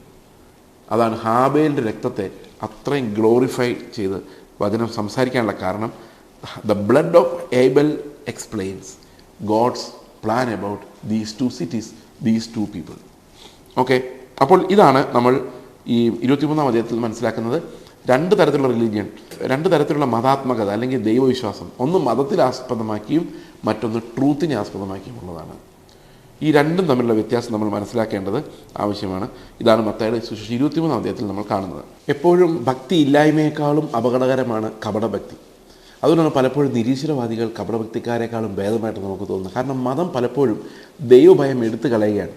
അതാണ് ഹാബേലിൻ്റെ രക്തത്തെ അത്രയും ഗ്ലോറിഫൈ ചെയ്ത് വചനം സംസാരിക്കാനുള്ള കാരണം. The blood of Abel explains God's plan about these two cities, these two people. Okay, അപ്പോൾ ഇതാണ് നമ്മൾ ഈ 23-ാം അധ്യായത്തിൽ മനസ്സിലാക്കുന്നത് 2 തരത്തിലുള്ള റിലീജിയൻ, 2 തരത്തിലുള്ള മതാത്മകത അല്ലെങ്കിൽ ദൈവവിശ്വാസം. ഒന്ന് മതത്തിൽ ആസ്പദമാക്കിയും മറ്റൊന്ന് ട്രൂത്തിനെ ആസ്പദമാക്കിയും ഉള്ളതാണ്. ഈ രണ്ടും തമ്മിലുള്ള വ്യത്യാസം നമ്മൾ മനസ്സിലാക്കേണ്ടത് ആവശ്യമാണ്. ഇതാണ് മത്തായിയുടെ സുവിശേഷം 23-ാം അധ്യായത്തിൽ നമ്മൾ കാണുന്നത്. എപ്പോഴും ഭക്തി ഇല്ലായ്മയേക്കാളും അപകടകരമാണ് കപടഭക്തി. അതുകൊണ്ടാണ് പലപ്പോഴും നിരീശ്വരവാദികൾ കപടഭക്തിക്കാരെക്കാളും ഭേദമായിട്ട് നമുക്ക് തോന്നുന്നത്. കാരണം മതം പലപ്പോഴും ദൈവഭയം എടുത്തു കളയുകയാണ്.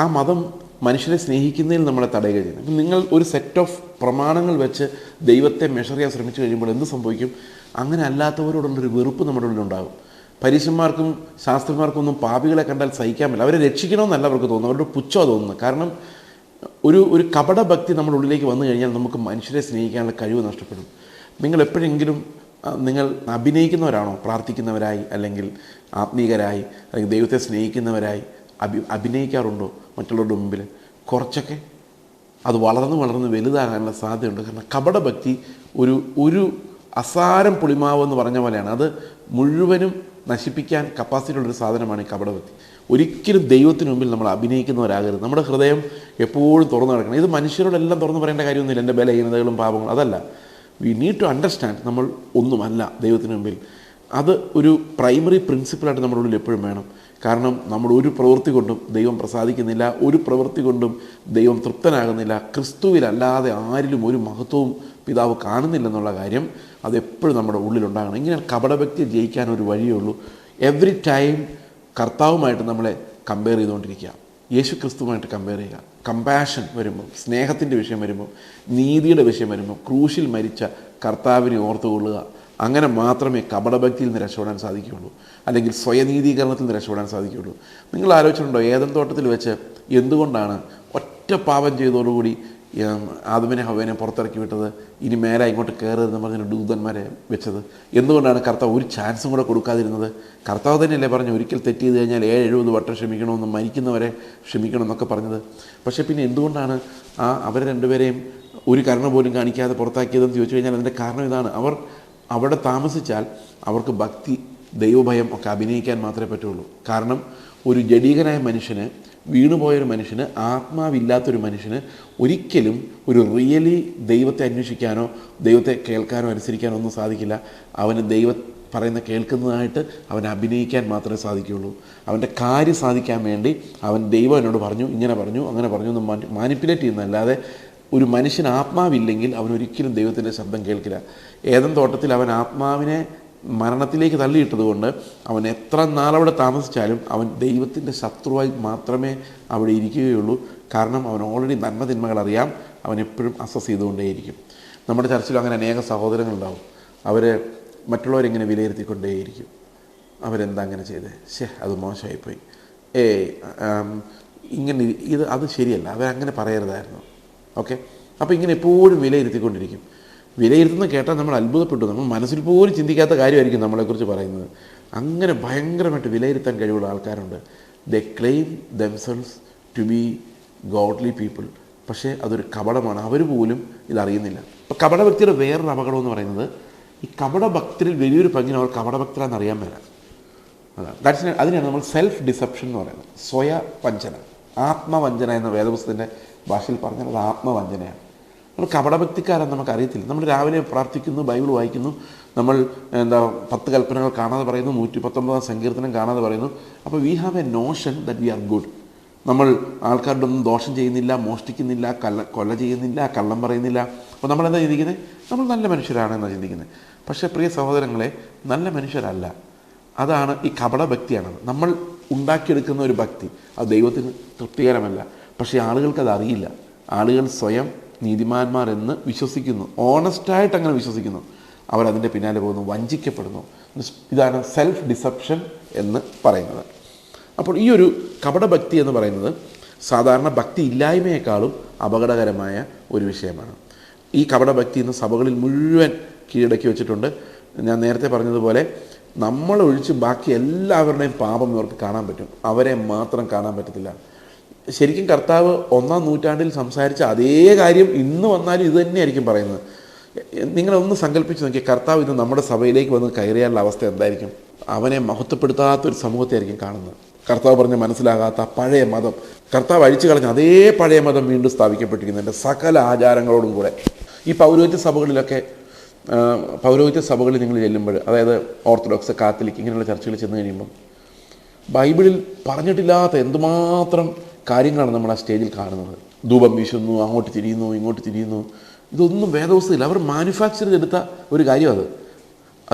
ആ മതം മനുഷ്യരെ സ്നേഹിക്കുന്നതിൽ നമ്മളെ തടയുക ചെയ്യുന്നത്. അപ്പം നിങ്ങൾ ഒരു സെറ്റ് ഓഫ് പ്രമാണങ്ങൾ വെച്ച് ദൈവത്തെ മെഷർ ചെയ്യാൻ ശ്രമിച്ചു കഴിയുമ്പോൾ എന്ത് സംഭവിക്കും? അങ്ങനെ അല്ലാത്തവരോടുള്ളൊരു വെറുപ്പ് നമ്മുടെ ഉള്ളിലുണ്ടാകും. പരീശന്മാർക്കും ശാസ്ത്രിമാർക്കും ഒന്നും പാപികളെ കണ്ടാൽ സഹിക്കാൻ പറ്റില്ല. അവരെ രക്ഷിക്കണമെന്നല്ല അവർക്ക് തോന്നുന്നത്, അവരുടെ പുച്ഛമാണ് തോന്നുന്നത്. കാരണം ഒരു കപടഭക്തി നമ്മുടെ ഉള്ളിലേക്ക് വന്നു കഴിഞ്ഞാൽ നമുക്ക് മനുഷ്യരെ സ്നേഹിക്കാനുള്ള കഴിവ് നഷ്ടപ്പെടും. നിങ്ങൾ എപ്പോഴെങ്കിലും നിങ്ങൾ അഭിനയിക്കുന്നവരാണോ? പ്രാർത്ഥിക്കുന്നവരായി അല്ലെങ്കിൽ ആത്മീകരായി അല്ലെങ്കിൽ ദൈവത്തെ സ്നേഹിക്കുന്നവരായി അഭിനയിക്കാറുണ്ടോ മറ്റുള്ളവരുടെ മുമ്പിൽ? കുറച്ചൊക്കെ അത് വളർന്ന് വലുതാകാനുള്ള സാധ്യതയുണ്ട്. കാരണം കപടഭക്തി ഒരു അസാരം പുളിമാവ് എന്ന് പറഞ്ഞ പോലെയാണ്. അത് മുഴുവനും നശിപ്പിക്കാൻ കപ്പാസിറ്റി ഉള്ളൊരു സാധനമാണ് ഈ കപടഭക്തി. ഒരിക്കലും ദൈവത്തിന് മുമ്പിൽ നമ്മൾ അഭിനയിക്കുന്നവരാകരുത്. നമ്മുടെ ഹൃദയം എപ്പോഴും തുറന്നു കിടക്കണം. ഇത് മനുഷ്യരോടെല്ലാം തുറന്നു പറയേണ്ട കാര്യമൊന്നുമില്ല, എൻ്റെ ബലഹീനതകളും പാപങ്ങളും, അതല്ല. വി നീഡ് ടു അണ്ടർസ്റ്റാൻഡ് നമ്മൾ ഒന്നുമല്ല ദൈവത്തിന് മുമ്പിൽ. അത് ഒരു പ്രൈമറി പ്രിൻസിപ്പിളായിട്ട് നമ്മുടെ ഉള്ളിൽ എപ്പോഴും വേണം. കാരണം നമ്മൾ ഒരു പ്രവൃത്തി കൊണ്ടും ദൈവം പ്രസാദിക്കുന്നില്ല, ഒരു പ്രവൃത്തി കൊണ്ടും ദൈവം തൃപ്തനാകുന്നില്ല. ക്രിസ്തുവിലല്ലാതെ ആരിലും ഒരു മഹത്വവും പിതാവ് കാണുന്നില്ലെന്നുള്ള കാര്യം അതെപ്പോഴും നമ്മുടെ ഉള്ളിലുണ്ടാകണം. ഇങ്ങനെ കപടഭക്തി ജയിക്കാൻ ഒരു വഴിയേ ഉള്ളൂ. എവറി ടൈം കർത്താവുമായിട്ട് നമ്മളെ കമ്പയർ ചെയ്തുകൊണ്ടിരിക്കുക, യേശു ക്രിസ്തുവുമായിട്ട് കമ്പയർ ചെയ്യുക. കമ്പാഷൻ വരുമ്പോൾ, സ്നേഹത്തിൻ്റെ വിഷയം വരുമ്പോൾ, നീതിയുടെ വിഷയം വരുമ്പോൾ ക്രൂശിൽ മരിച്ച കർത്താവിനെ ഓർത്തുകൊള്ളുക. അങ്ങനെ മാത്രമേ കപടഭക്തിയിൽ നിന്ന് രക്ഷപ്പെടാൻ സാധിക്കുകയുള്ളൂ, അല്ലെങ്കിൽ സ്വയനീതീകരണത്തിൽ നിന്ന് രക്ഷപ്പെടാൻ സാധിക്കുകയുള്ളൂ. നിങ്ങൾ ആലോചിച്ചിട്ടുണ്ടോ ഏദൻ തോട്ടത്തിൽ വെച്ച് എന്തുകൊണ്ടാണ് ഒറ്റ പാപം ചെയ്തതോടുകൂടി ആദമിനെ ഹവ്വനെ പുറത്തിറക്കി വിട്ടത്? ഇനി മേലെ ഇങ്ങോട്ട് കയറരുതെന്ന് പറഞ്ഞ ദൂതന്മാരെ വെച്ചത് എന്തുകൊണ്ടാണ്? കർത്താവ് ഒരു ചാൻസും കൂടെ കൊടുക്കാതിരുന്നത്. കർത്താവ് തന്നെയല്ലേ പറഞ്ഞു ഒരിക്കൽ തെറ്റ് ചെയ്ത് കഴിഞ്ഞാൽ 70 വട്ടം ക്ഷമിക്കണമെന്ന്, മരിക്കുന്നവരെ ക്ഷമിക്കണം എന്നൊക്കെ പറഞ്ഞത്. പക്ഷേ പിന്നെ എന്തുകൊണ്ടാണ് അവരെ രണ്ടുപേരെയും ഒരു കരുണ പോലും കാണിക്കാതെ പുറത്താക്കിയതെന്ന് ചോദിച്ചു കഴിഞ്ഞാൽ അതിൻ്റെ കാരണം ഇതാണ്. അവർ അവിടെ താമസിച്ചാൽ അവർക്ക് ഭക്തി, ദൈവഭയം ഒക്കെ അഭിനയിക്കാൻ മാത്രമേ പറ്റുള്ളൂ. കാരണം ഒരു ജഡീകനായ മനുഷ്യന്, വീണുപോയൊരു മനുഷ്യന്, ആത്മാവില്ലാത്തൊരു മനുഷ്യന് ഒരിക്കലും ഒരു റിയലി ദൈവത്തെ അന്വേഷിക്കാനോ ദൈവത്തെ കേൾക്കാനോ അനുസരിക്കാനോ ഒന്നും സാധിക്കില്ല. അവന് ദൈവം പറയുന്ന കേൾക്കുന്നതായിട്ട് അവൻ അഭിനയിക്കാൻ മാത്രമേ സാധിക്കുകയുള്ളൂ. അവൻ്റെ കാര്യം സാധിക്കാൻ വേണ്ടി അവൻ ദൈവം എന്നോട് പറഞ്ഞു, ഇങ്ങനെ പറഞ്ഞു, അങ്ങനെ പറഞ്ഞു എന്ന് മാനിപ്പുലേറ്റ് ചെയ്യുന്നതല്ലാതെ ഒരു മനുഷ്യന് ആത്മാവില്ലെങ്കിൽ അവനൊരിക്കലും ദൈവത്തിൻ്റെ ശബ്ദം കേൾക്കില്ല. ഏദൻ തോട്ടത്തിൽ അവൻ ആത്മാവിനെ മരണത്തിലേക്ക് തള്ളിയിട്ടതുകൊണ്ട് അവൻ എത്ര നാളവിടെ താമസിച്ചാലും അവൻ ദൈവത്തിൻ്റെ ശത്രുവായി മാത്രമേ അവിടെ ഇരിക്കുകയുള്ളൂ. കാരണം അവൻ ഓൾറെഡി നന്മതിന്മകൾ അറിയാം, അവൻ എപ്പോഴും അസസ് ചെയ്തുകൊണ്ടേയിരിക്കും. നമ്മുടെ ചർച്ചിലും അങ്ങനെ അനേക സഹോദരങ്ങളുണ്ടാവും. അവർ മറ്റുള്ളവരെങ്ങനെ വിലയിരുത്തിക്കൊണ്ടേയിരിക്കും. അവരെന്താ അങ്ങനെ ചെയ്തേ, അത് മോശമായിപ്പോയി, ഇങ്ങനെ അത് ശരിയല്ല, അവരങ്ങനെ പറയരുതായിരുന്നു. ഓക്കെ, അപ്പോൾ ഇങ്ങനെ എപ്പോഴും വിലയിരുത്തിക്കൊണ്ടിരിക്കും. വിലയിരുത്തുന്ന കേട്ടാൽ നമ്മൾ അത്ഭുതപ്പെട്ടു. നമ്മൾ മനസ്സിൽ പോലും ചിന്തിക്കാത്ത കാര്യമായിരിക്കും നമ്മളെക്കുറിച്ച് പറയുന്നത്. അങ്ങനെ ഭയങ്കരമായിട്ട് വിലയിരുത്താൻ കഴിവുള്ള ആൾക്കാരുണ്ട്. They claim themselves to be godly people. പക്ഷേ അതൊരു കപടമാണ്, അവർ പോലും ഇതറിയുന്നില്ല. അപ്പോൾ കപടഭക്തിയുടെ വേറൊരു അപകടം എന്ന് പറയുന്നത്, ഈ കപടഭക്തിയിൽ വലിയൊരു പങ്കിന് അവർ കപടഭക്തരാന്ന് അറിയാൻ മേല. അതാണ് അതിനാണ് നമ്മൾ സെൽഫ് ഡിസെപ്ഷൻ എന്ന് പറയുന്നത്. സ്വയവഞ്ചന, ആത്മവഞ്ചന എന്ന വേദപുസ്തകത്തിൻ്റെ ഭാഷയിൽ പറഞ്ഞാൽ അത് ആത്മവഞ്ചനയാണ്. നമ്മൾ കപടഭക്തിക്കാരെന്ന് നമുക്കറിയത്തില്ല. നമ്മൾ രാവിലെ പ്രാർത്ഥിക്കുന്നു, ബൈബിൾ വായിക്കുന്നു, നമ്മൾ 10 കൽപ്പനകൾ കാണാതെ പറയുന്നു, 119 സങ്കീർത്തനം കാണാതെ പറയുന്നു. അപ്പോൾ we have A Notion that we are good. നമ്മൾ ആൾക്കാരുടെ ഒന്നും ദോഷം ചെയ്യുന്നില്ല, മോഷ്ടിക്കുന്നില്ല, കൊല ചെയ്യുന്നില്ല, കള്ളം പറയുന്നില്ല. അപ്പോൾ നമ്മളെന്താ ചിന്തിക്കുന്നത്? നമ്മൾ നല്ല മനുഷ്യരാണെന്നാണ് ചിന്തിക്കുന്നത്. പക്ഷേ പ്രിയ സഹോദരങ്ങളെ, നല്ല മനുഷ്യരല്ല. അതാണ് ഈ കപടഭക്തിയാണത്. നമ്മൾ ഉണ്ടാക്കിയെടുക്കുന്ന ഒരു ഭക്തി അത് ദൈവത്തിന് തൃപ്തികരമല്ല. പക്ഷേ ആളുകൾക്കത് അറിയില്ല. ആളുകൾ സ്വയം നീതിമാന്മാരെന്ന് വിശ്വസിക്കുന്നു, ഓണസ്റ്റായിട്ട് അങ്ങനെ വിശ്വസിക്കുന്നു. അവരതിൻ്റെ പിന്നാലെ പോകുന്നു, വഞ്ചിക്കപ്പെടുന്നു. ഇതാണ് സെൽഫ് ഡിസെപ്ഷൻ എന്ന് പറയുന്നത്. അപ്പോൾ ഈ ഒരു കപടഭക്തി എന്ന് പറയുന്നത് സാധാരണ ഭക്തി ഇല്ലായ്മയേക്കാളും അപകടകരമായ ഒരു വിഷയമാണ്. ഈ കപടഭക്തി ഇന്ന് സഭകളിൽ മുഴുവൻ കീഴടക്കി വെച്ചിട്ടുണ്ട്. ഞാൻ നേരത്തെ പറഞ്ഞതുപോലെ നമ്മളൊഴിച്ച് ബാക്കി എല്ലാവരുടെയും പാപം ഇവർക്ക് കാണാൻ പറ്റും, അവരെ മാത്രം കാണാൻ പറ്റത്തില്ല. ശരിക്കും കർത്താവ് 1-ാം നൂറ്റാണ്ടിൽ സംസാരിച്ച അതേ കാര്യം ഇന്ന് വന്നാലും ഇത് തന്നെയായിരിക്കും പറയുന്നത്. നിങ്ങളൊന്ന് സങ്കല്പിച്ച് നോക്കിയാൽ കർത്താവ് ഇന്ന് നമ്മുടെ സഭയിലേക്ക് വന്ന് കയറിയാലുള്ള അവസ്ഥ എന്തായിരിക്കും? അവനെ മഹത്വപ്പെടുത്താത്തൊരു സമൂഹത്തെ ആയിരിക്കും കാണുന്നത്. കർത്താവ് പറഞ്ഞ് മനസ്സിലാകാത്ത പഴയ മതം കർത്താവ് അഴിച്ചു കളഞ്ഞ അതേ പഴയ മതം വീണ്ടും സ്ഥാപിക്കപ്പെട്ടിരിക്കുന്നതിൻ്റെ സകല ആചാരങ്ങളോടും കൂടെ. ഈ പൗരോഹിത്യ സഭകളിൽ നിങ്ങൾ ചെല്ലുമ്പോൾ, അതായത് ഓർത്തഡോക്സ്, കാത്തലിക് ഇങ്ങനെയുള്ള ചർച്ചകളിൽ ചെന്ന് കഴിയുമ്പം ബൈബിളിൽ പറഞ്ഞിട്ടില്ലാത്ത എന്തുമാത്രം കാര്യങ്ങളാണ് നമ്മൾ ആ സ്റ്റേജിൽ കാണുന്നത്. ധൂപം വീശുന്നു, അങ്ങോട്ട് തിരിയുന്നു, ഇങ്ങോട്ട് തിരിയുന്നു. ഇതൊന്നും വേദവസ്തുതയില്ല. അവർ മാനുഫാക്ചർ ചെയ്തെടുത്ത ഒരു കാര്യം.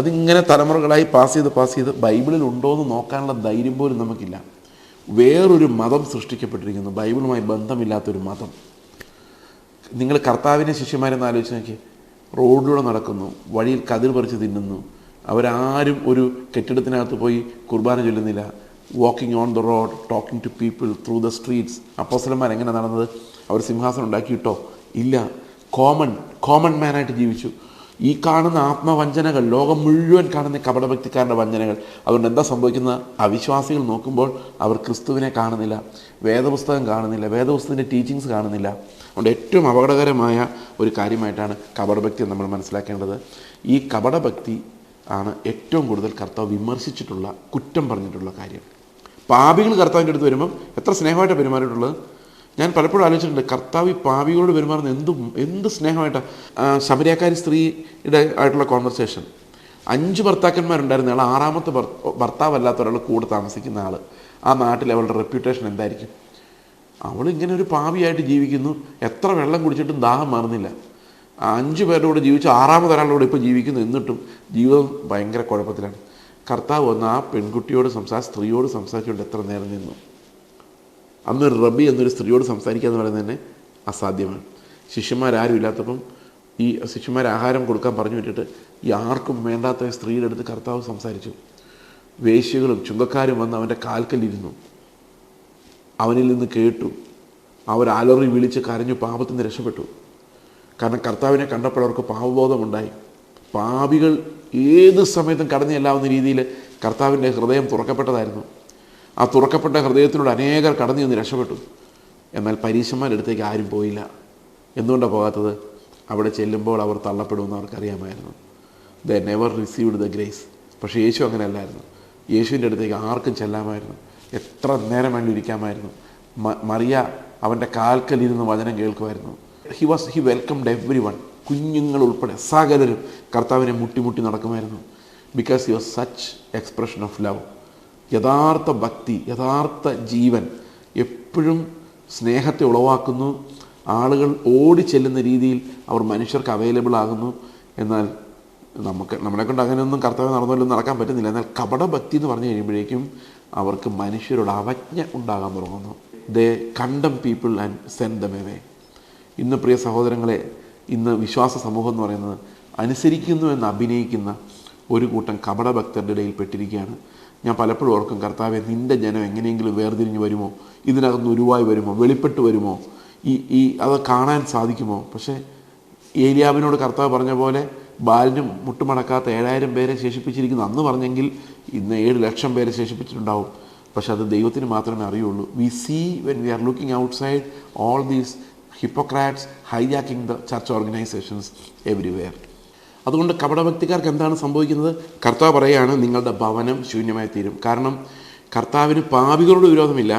അതിങ്ങനെ തലമുറകളായി പാസ് ചെയ്ത് ബൈബിളിൽ ഉണ്ടോ എന്ന് നോക്കാനുള്ള ധൈര്യം പോലും നമുക്കില്ല. വേറൊരു മതം സൃഷ്ടിക്കപ്പെട്ടിരിക്കുന്നു, ബൈബിളുമായി ബന്ധമില്ലാത്തൊരു മതം. നിങ്ങൾ കർത്താവിൻ്റെ ശിഷ്യന്മാരെന്ന് ആലോചിച്ച് നോക്കി. റോഡിലൂടെ നടക്കുന്നു, വഴിയിൽ കതിർ പറിച്ച് തിന്നുന്നു. അവരാരും ഒരു കെട്ടിടത്തിനകത്ത് പോയി കുർബാന ചൊല്ലുന്നില്ല. Walking on the road, talking to people through the streets. അപ്പോസ്തലന്മാർ എങ്ങനെ നടന്നത്? അവർ സിംഹാസനം ഉണ്ടാക്കിയിട്ടോ? ഇല്ല. കോമൺ മാനായിട്ട് ജീവിച്ചു. ഈ കാണുന്ന ആത്മവഞ്ചനകൾ, ലോകം മുഴുവൻ കാണുന്ന കപടഭക്തിക്കാരുടെ വഞ്ചനകൾ. അതുകൊണ്ട് എന്താ സംഭവിക്കുന്ന? അവിശ്വാസികൾ നോക്കുമ്പോൾ അവർ ക്രിസ്തുവിനെ കാണുന്നില്ല, വേദപുസ്തകം കാണുന്നില്ല, വേദപുസ്തകത്തിൻ്റെ ടീച്ചിങ്സ് കാണുന്നില്ല. അതുകൊണ്ട് ഏറ്റവും അപകടകരമായ ഒരു കാര്യമായിട്ടാണ് കപടഭക്തി നമ്മൾ മനസ്സിലാക്കേണ്ടത്. ഈ കപടഭക്തി ആണ് ഏറ്റവും കൂടുതൽ കർത്താവ് വിമർശിച്ചിട്ടുള്ള, കുറ്റം പറഞ്ഞിട്ടുള്ള കാര്യം. പാപികൾ കർത്താവിൻ്റെ അടുത്ത് വരുമ്പം എത്ര സ്നേഹമായിട്ടാണ് പെരുമാറിയിട്ടുള്ളത്. ഞാൻ പലപ്പോഴും ആലോചിച്ചിട്ടുണ്ട്, കർത്താവ് ഈ പാപികളോട് പെരുമാറുന്ന എന്ത് സ്നേഹമായിട്ടാണ്. ശമരിയാക്കാരി സ്ത്രീയുടെ ആയിട്ടുള്ള കോൺവെർസേഷൻ. 5 ഭർത്താക്കന്മാരുണ്ടായിരുന്ന ആൾ, 6ാമത്തെ ഭർത്താവല്ലാത്ത ഒരാൾ കൂടെ താമസിക്കുന്ന ആൾ. ആ നാട്ടിൽ അവളുടെ റെപ്യൂട്ടേഷൻ എന്തായിരിക്കും? അവളിങ്ങനെ ഒരു പാപിയായിട്ട് ജീവിക്കുന്നു. എത്ര വെള്ളം കുടിച്ചിട്ടും ദാഹം മാറുന്നില്ല. 5 പേരുടെ കൂടെ ജീവിച്ച് 6ാമത് ഒരാളോട് ഇപ്പോൾ ജീവിക്കുന്നു. എന്നിട്ടും ജീവിതം ഭയങ്കര കുഴപ്പത്തിലാണ്. കർത്താവ് വന്ന് ആ പെൺകുട്ടിയോട് സ്ത്രീയോട് സംസാരിച്ചുകൊണ്ട് എത്ര നേരം നിന്നു. അന്ന് റബി എന്നൊരു സ്ത്രീയോട് സംസാരിക്കുക എന്ന് പറയുന്നത് തന്നെ അസാധ്യമാണ്. ശിഷ്യന്മാരാരും ഇല്ലാത്തപ്പം ഈ ശിഷ്യന്മാർ ആഹാരം കൊടുക്കാൻ പറഞ്ഞു വിട്ടിട്ട് ഈ ആർക്കും വേണ്ടാത്ത സ്ത്രീയുടെ അടുത്ത് കർത്താവ് സംസാരിച്ചു. വേശ്യകളും ചുങ്കക്കാരും വന്ന് അവൻ്റെ കാൽക്കലിരുന്നു, അവനിൽ നിന്ന് കേട്ടു. അവർ അലറി വിളിച്ച് കരഞ്ഞു, പാപത്തിൽ നിന്ന് രക്ഷപ്പെട്ടു. കാരണം കർത്താവിനെ കണ്ടപ്പോൾ അവർക്ക് പാപബോധമുണ്ടായി. പാപികൾ ഏത് സമയത്തും കടന്നു ചെല്ലാവുന്ന രീതിയിൽ കർത്താവിൻ്റെ ഹൃദയം തുറക്കപ്പെട്ടതായിരുന്നു. ആ തുറക്കപ്പെട്ട ഹൃദയത്തിലൂടെ അനേകർ കടന്നു ചെന്ന് രക്ഷപ്പെട്ടു. എന്നാൽ പരീശന്മാരുടെ അടുത്തേക്ക് ആരും പോയില്ല. എന്തുകൊണ്ടാണ് പോകാത്തത്? അവിടെ ചെല്ലുമ്പോൾ അവർ തള്ളപ്പെടുമെന്ന് അവർക്കറിയാമായിരുന്നു. They never received the grace. പക്ഷേ യേശു അങ്ങനെ അല്ലായിരുന്നു. യേശുവിൻ്റെ അടുത്തേക്ക് ആർക്കും ചെല്ലാമായിരുന്നു, എത്ര നേരം വേണ്ടി ഇരിക്കാമായിരുന്നു. മറിയ അവൻ്റെ കാൽക്കലിരുന്ന് വചനം കേൾക്കുമായിരുന്നു. He welcomed everyone. കുഞ്ഞുങ്ങൾ ഉൾപ്പെടെ സകലരും കർത്താവിനെ മുട്ടി നടക്കുമായിരുന്നു. Because he was such expression of love. യഥാർത്ഥ ഭക്തി, യഥാർത്ഥ ജീവൻ എപ്പോഴും സ്നേഹത്തെ ഉളവാക്കുന്നു. ആളുകൾ ഓടി ചെല്ലുന്ന രീതിയിൽ അവർ മനുഷ്യർക്ക് അവൈലബിൾ ആകുന്നു. എന്നാൽ നമ്മളെക്കൊണ്ട് അങ്ങനെയൊന്നും കർത്താവ് നടന്നല്ലോ നടക്കാൻ പറ്റുന്നില്ല. എന്നാൽ കപടഭക്തി എന്ന് പറഞ്ഞു കഴിയുമ്പോഴേക്കും അവർക്ക് മനുഷ്യരോട് അവജ്ഞ ഉണ്ടാകാൻ തുടങ്ങുന്നു. ദേ കണ്ടം people and send dum away. ഇന്ന് പ്രിയ സഹോദരങ്ങളെ, ഇന്ന് വിശ്വാസ സമൂഹം എന്ന് പറയുന്നത് അനുസരിക്കുന്നു എന്ന് അഭിനയിക്കുന്ന ഒരു കൂട്ടം കപടഭക്തരുടെ ഇടയിൽ പെട്ടിരിക്കുകയാണ്. ഞാൻ പലപ്പോഴും ഓർക്കും, കർത്താവെ, നിൻ്റെ ജനം എങ്ങനെയെങ്കിലും വേർതിരിഞ്ഞ് വരുമോ? ഇതിനകത്ത് ഉരുവായി വരുമോ? വെളിപ്പെട്ട് വരുമോ? അത് കാണാൻ സാധിക്കുമോ? പക്ഷേ ഏലിയാവിനോട് കർത്താവ് പറഞ്ഞ പോലെ ബാലിനും മുട്ടുമടക്കാത്ത 7000 പേരെ ശേഷിപ്പിച്ചിരിക്കുന്നു അന്ന് പറഞ്ഞെങ്കിൽ ഇന്ന് 7 ലക്ഷം പേരെ ശേഷിപ്പിച്ചിട്ടുണ്ടാവും. പക്ഷെ അത് ദൈവത്തിന് മാത്രമേ അറിയുള്ളൂ. We see when we are looking outside all these hypocrites hijacking the church organisations everywhere. അതുകൊണ്ട് കപടഭക്തിക്കാർക്ക് എന്താണ് സംഭവിക്കുന്നത്? കർത്താവ് പറയുകയാണ്, നിങ്ങളുടെ ഭവനം ശൂന്യമായി തീരും. കാരണം കർത്താവിന് പാപികളോട് വിരോധമില്ല,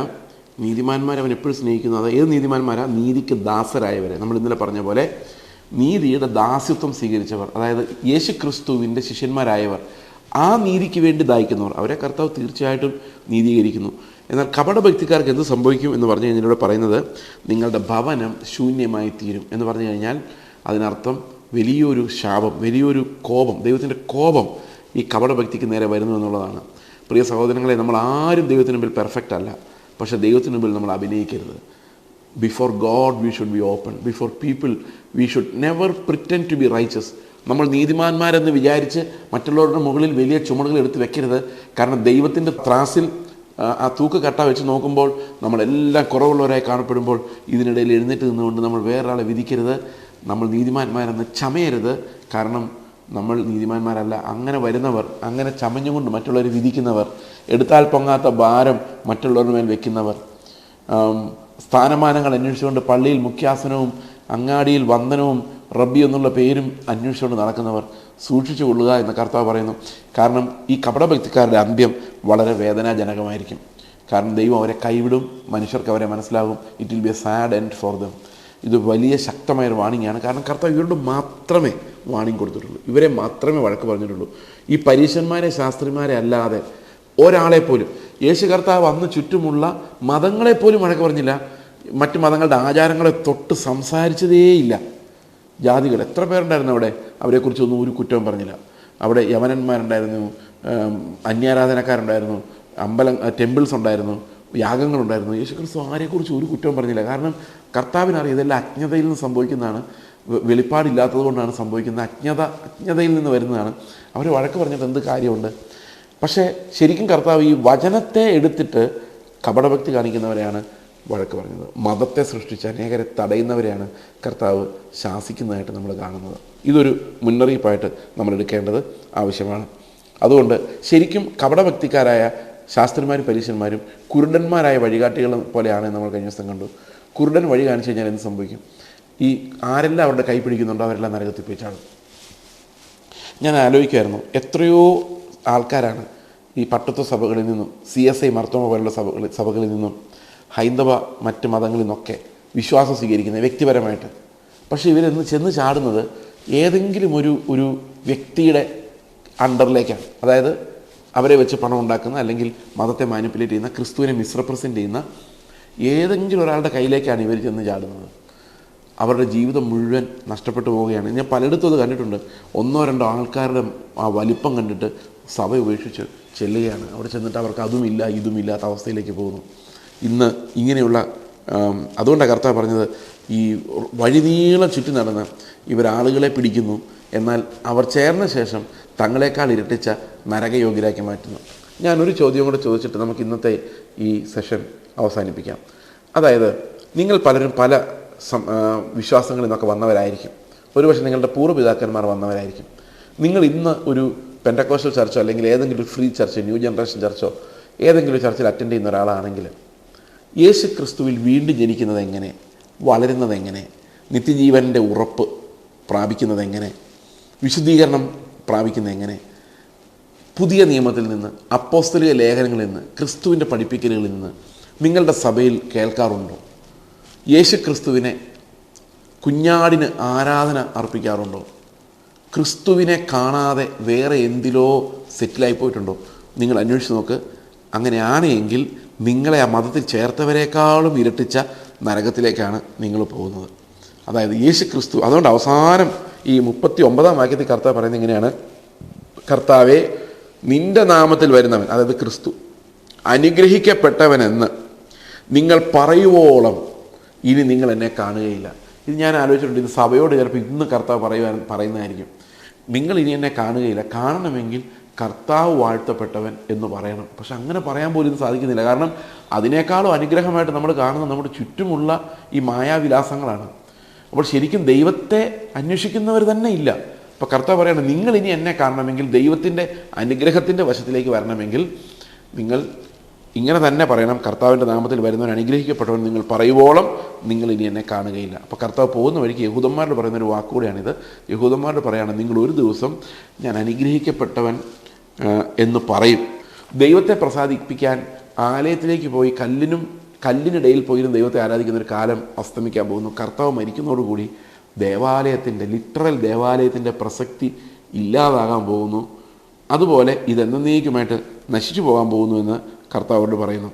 നീതിമാന്മാരെ അവൻ എപ്പോഴും സ്നേഹിക്കുന്നത്. ഏത് നീതിമാന്മാരാ? നീതിക്ക് ദാസരായവരെ. നമ്മൾ ഇന്നലെ പറഞ്ഞ പോലെ നീതിയുടെ ദാസ്യത്വം സ്വീകരിച്ചവർ, അതായത് യേശു ക്രിസ്തുവിൻ്റെ ശിഷ്യന്മാരായവർ, ആ നീതിക്ക് വേണ്ടി ദാഹിക്കുന്നവർ, അവരെ കർത്താവ് തീർച്ചയായിട്ടും നീതീകരിക്കുന്നു. എന്നാൽ കപടഭക്തിക്കാർക്ക് എന്ത് സംഭവിക്കും എന്ന് പറഞ്ഞു കഴിഞ്ഞാൽ ഇവിടെ പറയുന്നത്, നിങ്ങളുടെ ഭവനം ശൂന്യമായി തീരും എന്ന് പറഞ്ഞു കഴിഞ്ഞാൽ അതിനർത്ഥം വലിയൊരു ശാപം, വലിയൊരു കോപം, ദൈവത്തിൻ്റെ കോപം ഈ കപടഭക്തിക്ക് നേരെ വരുന്നു എന്നുള്ളതാണ്. പ്രിയ സഹോദരങ്ങളെ, നമ്മൾ ആരും ദൈവത്തിന് മുമ്പിൽ പെർഫെക്റ്റ് അല്ല. പക്ഷേ ദൈവത്തിന് മുമ്പിൽ നമ്മൾ അഭിനയിക്കരുത്. Before God we should be open. Before people we should never pretend to be righteous. നമ്മൾ നീതിമാന്മാരെന്ന് വിചാരിച്ച് മറ്റുള്ളവരുടെ മുകളിൽ വലിയ ചുമടുകൾ എടുത്ത് വെക്കരുത്. കാരണം ദൈവത്തിൻ്റെ ത്രാസിൽ ആ തൂക്ക് കട്ട വെച്ച് നോക്കുമ്പോൾ നമ്മളെല്ലാം കുറവുള്ളവരായി കാണപ്പെടുമ്പോൾ ഇതിനിടയിൽ എഴുന്നേറ്റ് നിന്നുകൊണ്ട് നമ്മൾ വേറൊരാളെ വിധിക്കരുത്. നമ്മൾ നീതിമാന്മാരെന്ന് ചമയരുത്. കാരണം നമ്മൾ നീതിമാന്മാരല്ല. അങ്ങനെ വരുന്നവർ, അങ്ങനെ ചമഞ്ഞുകൊണ്ട് മറ്റുള്ളവരെ വിധിക്കുന്നവർ, എടുത്താൽ പൊങ്ങാത്ത ഭാരം മറ്റുള്ളവരുടെ മേൽ വെക്കുന്നവർ, സ്ഥാനമാനങ്ങൾ അന്വേഷിച്ചുകൊണ്ട് പള്ളിയിൽ മുഖ്യാസനവും അങ്ങാടിയിൽ വന്ദനവും റബ്ബി എന്നുള്ള പേരും അന്വേഷിച്ചുകൊണ്ട് നടക്കുന്നവർ സൂക്ഷിച്ചു കൊള്ളുക എന്ന് കർത്താവ് പറയുന്നു. കാരണം ഈ കപടഭക്തിക്കാരുടെ അന്ത്യം വളരെ വേദനാജനകമായിരിക്കും. കാരണം ദൈവം അവരെ കൈവിടും, മനുഷ്യർക്ക് അവരെ മനസ്സിലാകും. It will be A sad end for them. ഇത് വലിയ ശക്തമായൊരു വാണിംഗാണ്. കാരണം കർത്താവ് ഇവരോട് മാത്രമേ വാണിംഗ് കൊടുത്തിട്ടുള്ളൂ, ഇവരെ മാത്രമേ വഴക്ക് പറഞ്ഞിട്ടുള്ളൂ. ഈ പരീശന്മാരെ ശാസ്ത്രിമാരെ അല്ലാതെ ഒരാളെപ്പോലും യേശു കർത്താവ് അന്ന് ചുറ്റുമുള്ള മതങ്ങളെപ്പോലും വഴക്ക് പറഞ്ഞില്ല. മറ്റ് മതങ്ങളുടെ ആചാരങ്ങളെ തൊട്ട് സംസാരിച്ചതേയില്ല. ജാതികൾ എത്ര പേരുണ്ടായിരുന്നു അവിടെ, അവരെക്കുറിച്ചൊന്നും ഒരു കുറ്റവും പറഞ്ഞില്ല. അവിടെ യവനന്മാരുണ്ടായിരുന്നു, അന്യാരാധനക്കാരുണ്ടായിരുന്നു, ടെമ്പിൾസ് ഉണ്ടായിരുന്നു, യാഗങ്ങളുണ്ടായിരുന്നു. യേശു ക്രിസ്തു ആരെക്കുറിച്ച് ഒരു കുറ്റവും പറഞ്ഞില്ല. കാരണം കർത്താവിനറിയാം ഇതെല്ലാം അജ്ഞതയിൽ നിന്ന് സംഭവിക്കുന്നതാണ്, വെളിപ്പാടില്ലാത്തത് കൊണ്ടാണ് സംഭവിക്കുന്നത്, അജ്ഞതയിൽ നിന്ന് വരുന്നതാണ്. അവർ വഴക്ക് പറഞ്ഞിട്ട് എന്ത് കാര്യമുണ്ട്? പക്ഷേ ശരിക്കും കർത്താവ് ഈ വചനത്തെ എടുത്തിട്ട് കപടഭക്തി കാണിക്കുന്നവരെയാണ് വഴക്ക് പറഞ്ഞത്. മതത്തെ സൃഷ്ടിച്ച് അനേകരെ തടയുന്നവരെയാണ് കർത്താവ് ശാസിക്കുന്നതായിട്ട് നമ്മൾ കാണുന്നത്. ഇതൊരു മുന്നറിയിപ്പായിട്ട് നമ്മൾ എടുക്കേണ്ടത് ആവശ്യമാണ്. അതുകൊണ്ട് ശരിക്കും കപടഭക്തിക്കാരായ ശാസ്ത്രിമാരും പരീശന്മാരും കുരുടന്മാരായ വഴികാട്ടികൾ പോലെയാണ് നമ്മൾ കഴിഞ്ഞ ദിവസം കണ്ടു. കുരുടൻ വഴി കാണിച്ചു കഴിഞ്ഞാൽ എന്ത് സംഭവിക്കും? ഈ ആരെല്ലാം അവരുടെ കൈ പിടിക്കുന്നുണ്ടോ അവരെല്ലാം നരകത്തിൽ പോയി ചാടും. ഞാൻ ആലോചിക്കുമായിരുന്നു, എത്രയോ ആൾക്കാരാണ് ഈ പട്ടത്വ സഭകളിൽ നിന്നും CSI മർത്തോമ പോലുള്ള സഭകളിൽ നിന്നും ഹൈന്ദവ മറ്റ് മതങ്ങളിൽ നിന്നൊക്കെ വിശ്വാസം സ്വീകരിക്കുന്നത് വ്യക്തിപരമായിട്ട്. പക്ഷേ ഇവരെന്ന് ചെന്ന് ചാടുന്നത് ഏതെങ്കിലും ഒരു വ്യക്തിയുടെ അണ്ടറിലേക്കാണ്. അതായത് അവരെ വെച്ച് പണം ഉണ്ടാക്കുന്ന, അല്ലെങ്കിൽ മതത്തെ മാനിപ്പുലേറ്റ് ചെയ്യുന്ന, ക്രിസ്തുവിനെ മിസ്റെപ്രസെൻ്റ് ചെയ്യുന്ന ഏതെങ്കിലും ഒരാളുടെ കയ്യിലേക്കാണ് ഇവർ ചെന്ന് ചാടുന്നത്. അവരുടെ ജീവിതം മുഴുവൻ നഷ്ടപ്പെട്ടു പോവുകയാണ്. ഞാൻ പലയിടത്തും അത് കണ്ടിട്ടുണ്ട്. 1-2 ആൾക്കാരുടെ ആ വലിപ്പം കണ്ടിട്ട് സഭ ഉപേക്ഷിച്ച് ചെല്ലുകയാണ്. അവിടെ ചെന്നിട്ട് അവർക്ക് അതുമില്ല ഇതുമില്ലാത്ത അവസ്ഥയിലേക്ക് പോകുന്നു. ഇന്ന് ഇങ്ങനെയുള്ള അതുകൊണ്ടാണ് കർത്താവ് പറഞ്ഞത്, ഈ വഴിനീളം ചുറ്റി നടന്ന് ഇവരാളുകളെ പിടിക്കുന്നു, എന്നാൽ അവർ ചേർന്ന ശേഷം തങ്ങളെക്കാൾ ഇരട്ടിച്ച നരകയോഗ്യരാക്കി മാറ്റുന്നു. ഞാനൊരു ചോദ്യം കൂടെ ചോദിച്ചിട്ട് നമുക്ക് ഇന്നത്തെ ഈ സെഷൻ അവസാനിപ്പിക്കാം. അതായത് നിങ്ങൾ പലരും പല വിശ്വാസങ്ങളിൽ നിന്നൊക്കെ വന്നവരായിരിക്കും. ഒരുപക്ഷെ നിങ്ങളുടെ പൂർവ്വപിതാക്കന്മാർ വന്നവരായിരിക്കും. നിങ്ങൾ ഇന്ന് ഒരു പെന്തക്കോസ്റ്റൽ ചർച്ചോ അല്ലെങ്കിൽ ഏതെങ്കിലും ഒരു ഫ്രീ ചർച്ചോ ന്യൂ ജനറേഷൻ ചർച്ചോ ഏതെങ്കിലും ഒരു ചർച്ചിൽ അറ്റൻഡ് ചെയ്യുന്ന ഒരാളാണെങ്കിൽ യേശു ക്രിസ്തുവിൽ വീണ്ടും ജനിക്കുന്നത് എങ്ങനെ, വളരുന്നത് എങ്ങനെ, നിത്യജീവൻ്റെ ഉറപ്പ് പ്രാപിക്കുന്നത് എങ്ങനെ, വിശുദ്ധീകരണം പ്രാപിക്കുന്നത് എങ്ങനെ, പുതിയ നിയമത്തിൽ നിന്ന്, അപ്പോസ്തലിക ലേഖനങ്ങളിൽ നിന്ന്, ക്രിസ്തുവിൻ്റെ പഠിപ്പിക്കലുകളിൽ നിന്ന് നിങ്ങളുടെ സഭയിൽ കേൾക്കാറുണ്ടോ? യേശു ക്രിസ്തുവിനെ കുഞ്ഞാടിന് ആരാധന അർപ്പിക്കാറുണ്ടോ? ക്രിസ്തുവിനെ കാണാതെ വേറെ എന്തിലോ സെറ്റിലായി പോയിട്ടുണ്ടോ? നിങ്ങൾ അന്വേഷിച്ച് നോക്ക്. അങ്ങനെയാണെങ്കിൽ നിങ്ങളെ ആ മതത്തിൽ ചേർത്തവരെക്കാളും ഇരട്ടിച്ച നരകത്തിലേക്കാണ് നിങ്ങൾ പോകുന്നത്. അതായത് യേശു ക്രിസ്തു, അതുകൊണ്ട് അവസാനം ഈ 39-ാം വാക്യത്തിൽ കർത്താവ് പറയുന്നത് ഇങ്ങനെയാണ്: കർത്താവേ, നിൻ്റെ നാമത്തിൽ വരുന്നവൻ, അതായത് ക്രിസ്തു, അനുഗ്രഹിക്കപ്പെട്ടവനെന്ന് നിങ്ങൾ പറയുവോളം ഇനി നിങ്ങൾ എന്നെ കാണുകയില്ല. ഇത് ഞാൻ ആലോചിച്ചിട്ടുണ്ട്. ഇത് സഭയോട് ചിലപ്പോൾ ഇന്ന് കർത്താവ് പറയുന്നതായിരിക്കും. നിങ്ങൾ ഇനി എന്നെ കാണുകയില്ല. കാണണമെങ്കിൽ കർത്താവ് വാഴ്ത്തപ്പെട്ടവൻ എന്ന് പറയണം. പക്ഷെ അങ്ങനെ പറയാൻ പോലും ഇത് സാധിക്കുന്നില്ല. കാരണം അതിനേക്കാളും അനുഗ്രഹമായിട്ട് നമ്മൾ കാണുന്നത് നമ്മുടെ ചുറ്റുമുള്ള ഈ മായാവിലാസങ്ങളാണ്. അപ്പോൾ ശരിക്കും ദൈവത്തെ അന്വേഷിക്കുന്നവർ തന്നെ ഇല്ല. അപ്പോൾ കർത്താവ് പറയണം, നിങ്ങൾ ഇനി എന്നെ കാണണമെങ്കിൽ, ദൈവത്തിൻ്റെ അനുഗ്രഹത്തിൻ്റെ വശത്തിലേക്ക് വരണമെങ്കിൽ നിങ്ങൾ ഇങ്ങനെ തന്നെ പറയണം: കർത്താവിൻ്റെ നാമത്തിൽ വരുന്നവൻ അനുഗ്രഹിക്കപ്പെട്ടവൻ നിങ്ങൾ പറയുവോളം നിങ്ങൾ ഇനി എന്നെ കാണുകയില്ല. അപ്പോൾ കർത്താവ് പോകുന്ന വഴിക്ക് യഹൂദന്മാരോട് പറയുന്നൊരു വാക്കുകൂടിയാണിത്. യഹൂദന്മാരോട് പറയുകയാണ്, നിങ്ങൾ ഒരു ദിവസം ഞാൻ അനുഗ്രഹിക്കപ്പെട്ടവൻ എന്ന് പറയും. ദൈവത്തെ പ്രസാദിപ്പിക്കാൻ ആലയത്തിലേക്ക് പോയി കല്ലിനിടയിൽ പോയിരുന്ന് ദൈവത്തെ ആരാധിക്കുന്ന ഒരു കാലം അസ്തമിക്കാൻ പോകുന്നു. കർത്താവ് മരിക്കുന്നതോടുകൂടി ദേവാലയത്തിൻ്റെ, ലിറ്ററൽ ദേവാലയത്തിൻ്റെ പ്രസക്തി ഇല്ലാതാകാൻ പോകുന്നു. അതുപോലെ ഇതെന്നേക്കുമായിട്ട് നശിച്ചു പോകാൻ പോകുന്നു എന്ന് കർത്താവോട് പറയുന്നു.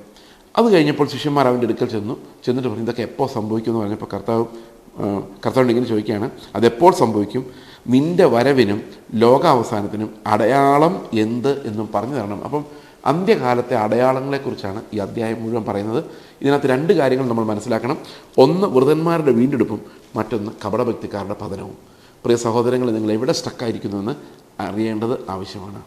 അത് കഴിഞ്ഞപ്പോൾ ശിഷ്യന്മാർ അവൻ്റെ അടുക്കൽ ചെന്നിട്ട് പറഞ്ഞു, ഇതൊക്കെ എപ്പോൾ സംഭവിക്കുമെന്ന് പറഞ്ഞപ്പോൾ കർത്താവിനോട് ഇങ്ങനെ ചോദിക്കുകയാണ്: അതെപ്പോൾ സംഭവിക്കും? നിൻ്റെ വരവിനും ലോകാവസാനത്തിനും അടയാളം എന്ത് എന്നും പറഞ്ഞു തരണം. അപ്പം അന്ത്യകാലത്തെ അടയാളങ്ങളെക്കുറിച്ചാണ് ഈ അധ്യായം മുഴുവൻ പറയുന്നത്. ഇതിനകത്ത് 2 കാര്യങ്ങൾ നമ്മൾ മനസ്സിലാക്കണം. ഒന്ന് വൃതന്മാരുടെ വീണ്ടെടുപ്പും, മറ്റൊന്ന് കപടഭക്തിക്കാരുടെ പതനവും. പ്രിയ സഹോദരങ്ങളെ, നിങ്ങൾ എവിടെ സ്റ്റക്കായിരിക്കുന്നുവെന്ന് അറിയേണ്ടത് ആവശ്യമാണ്.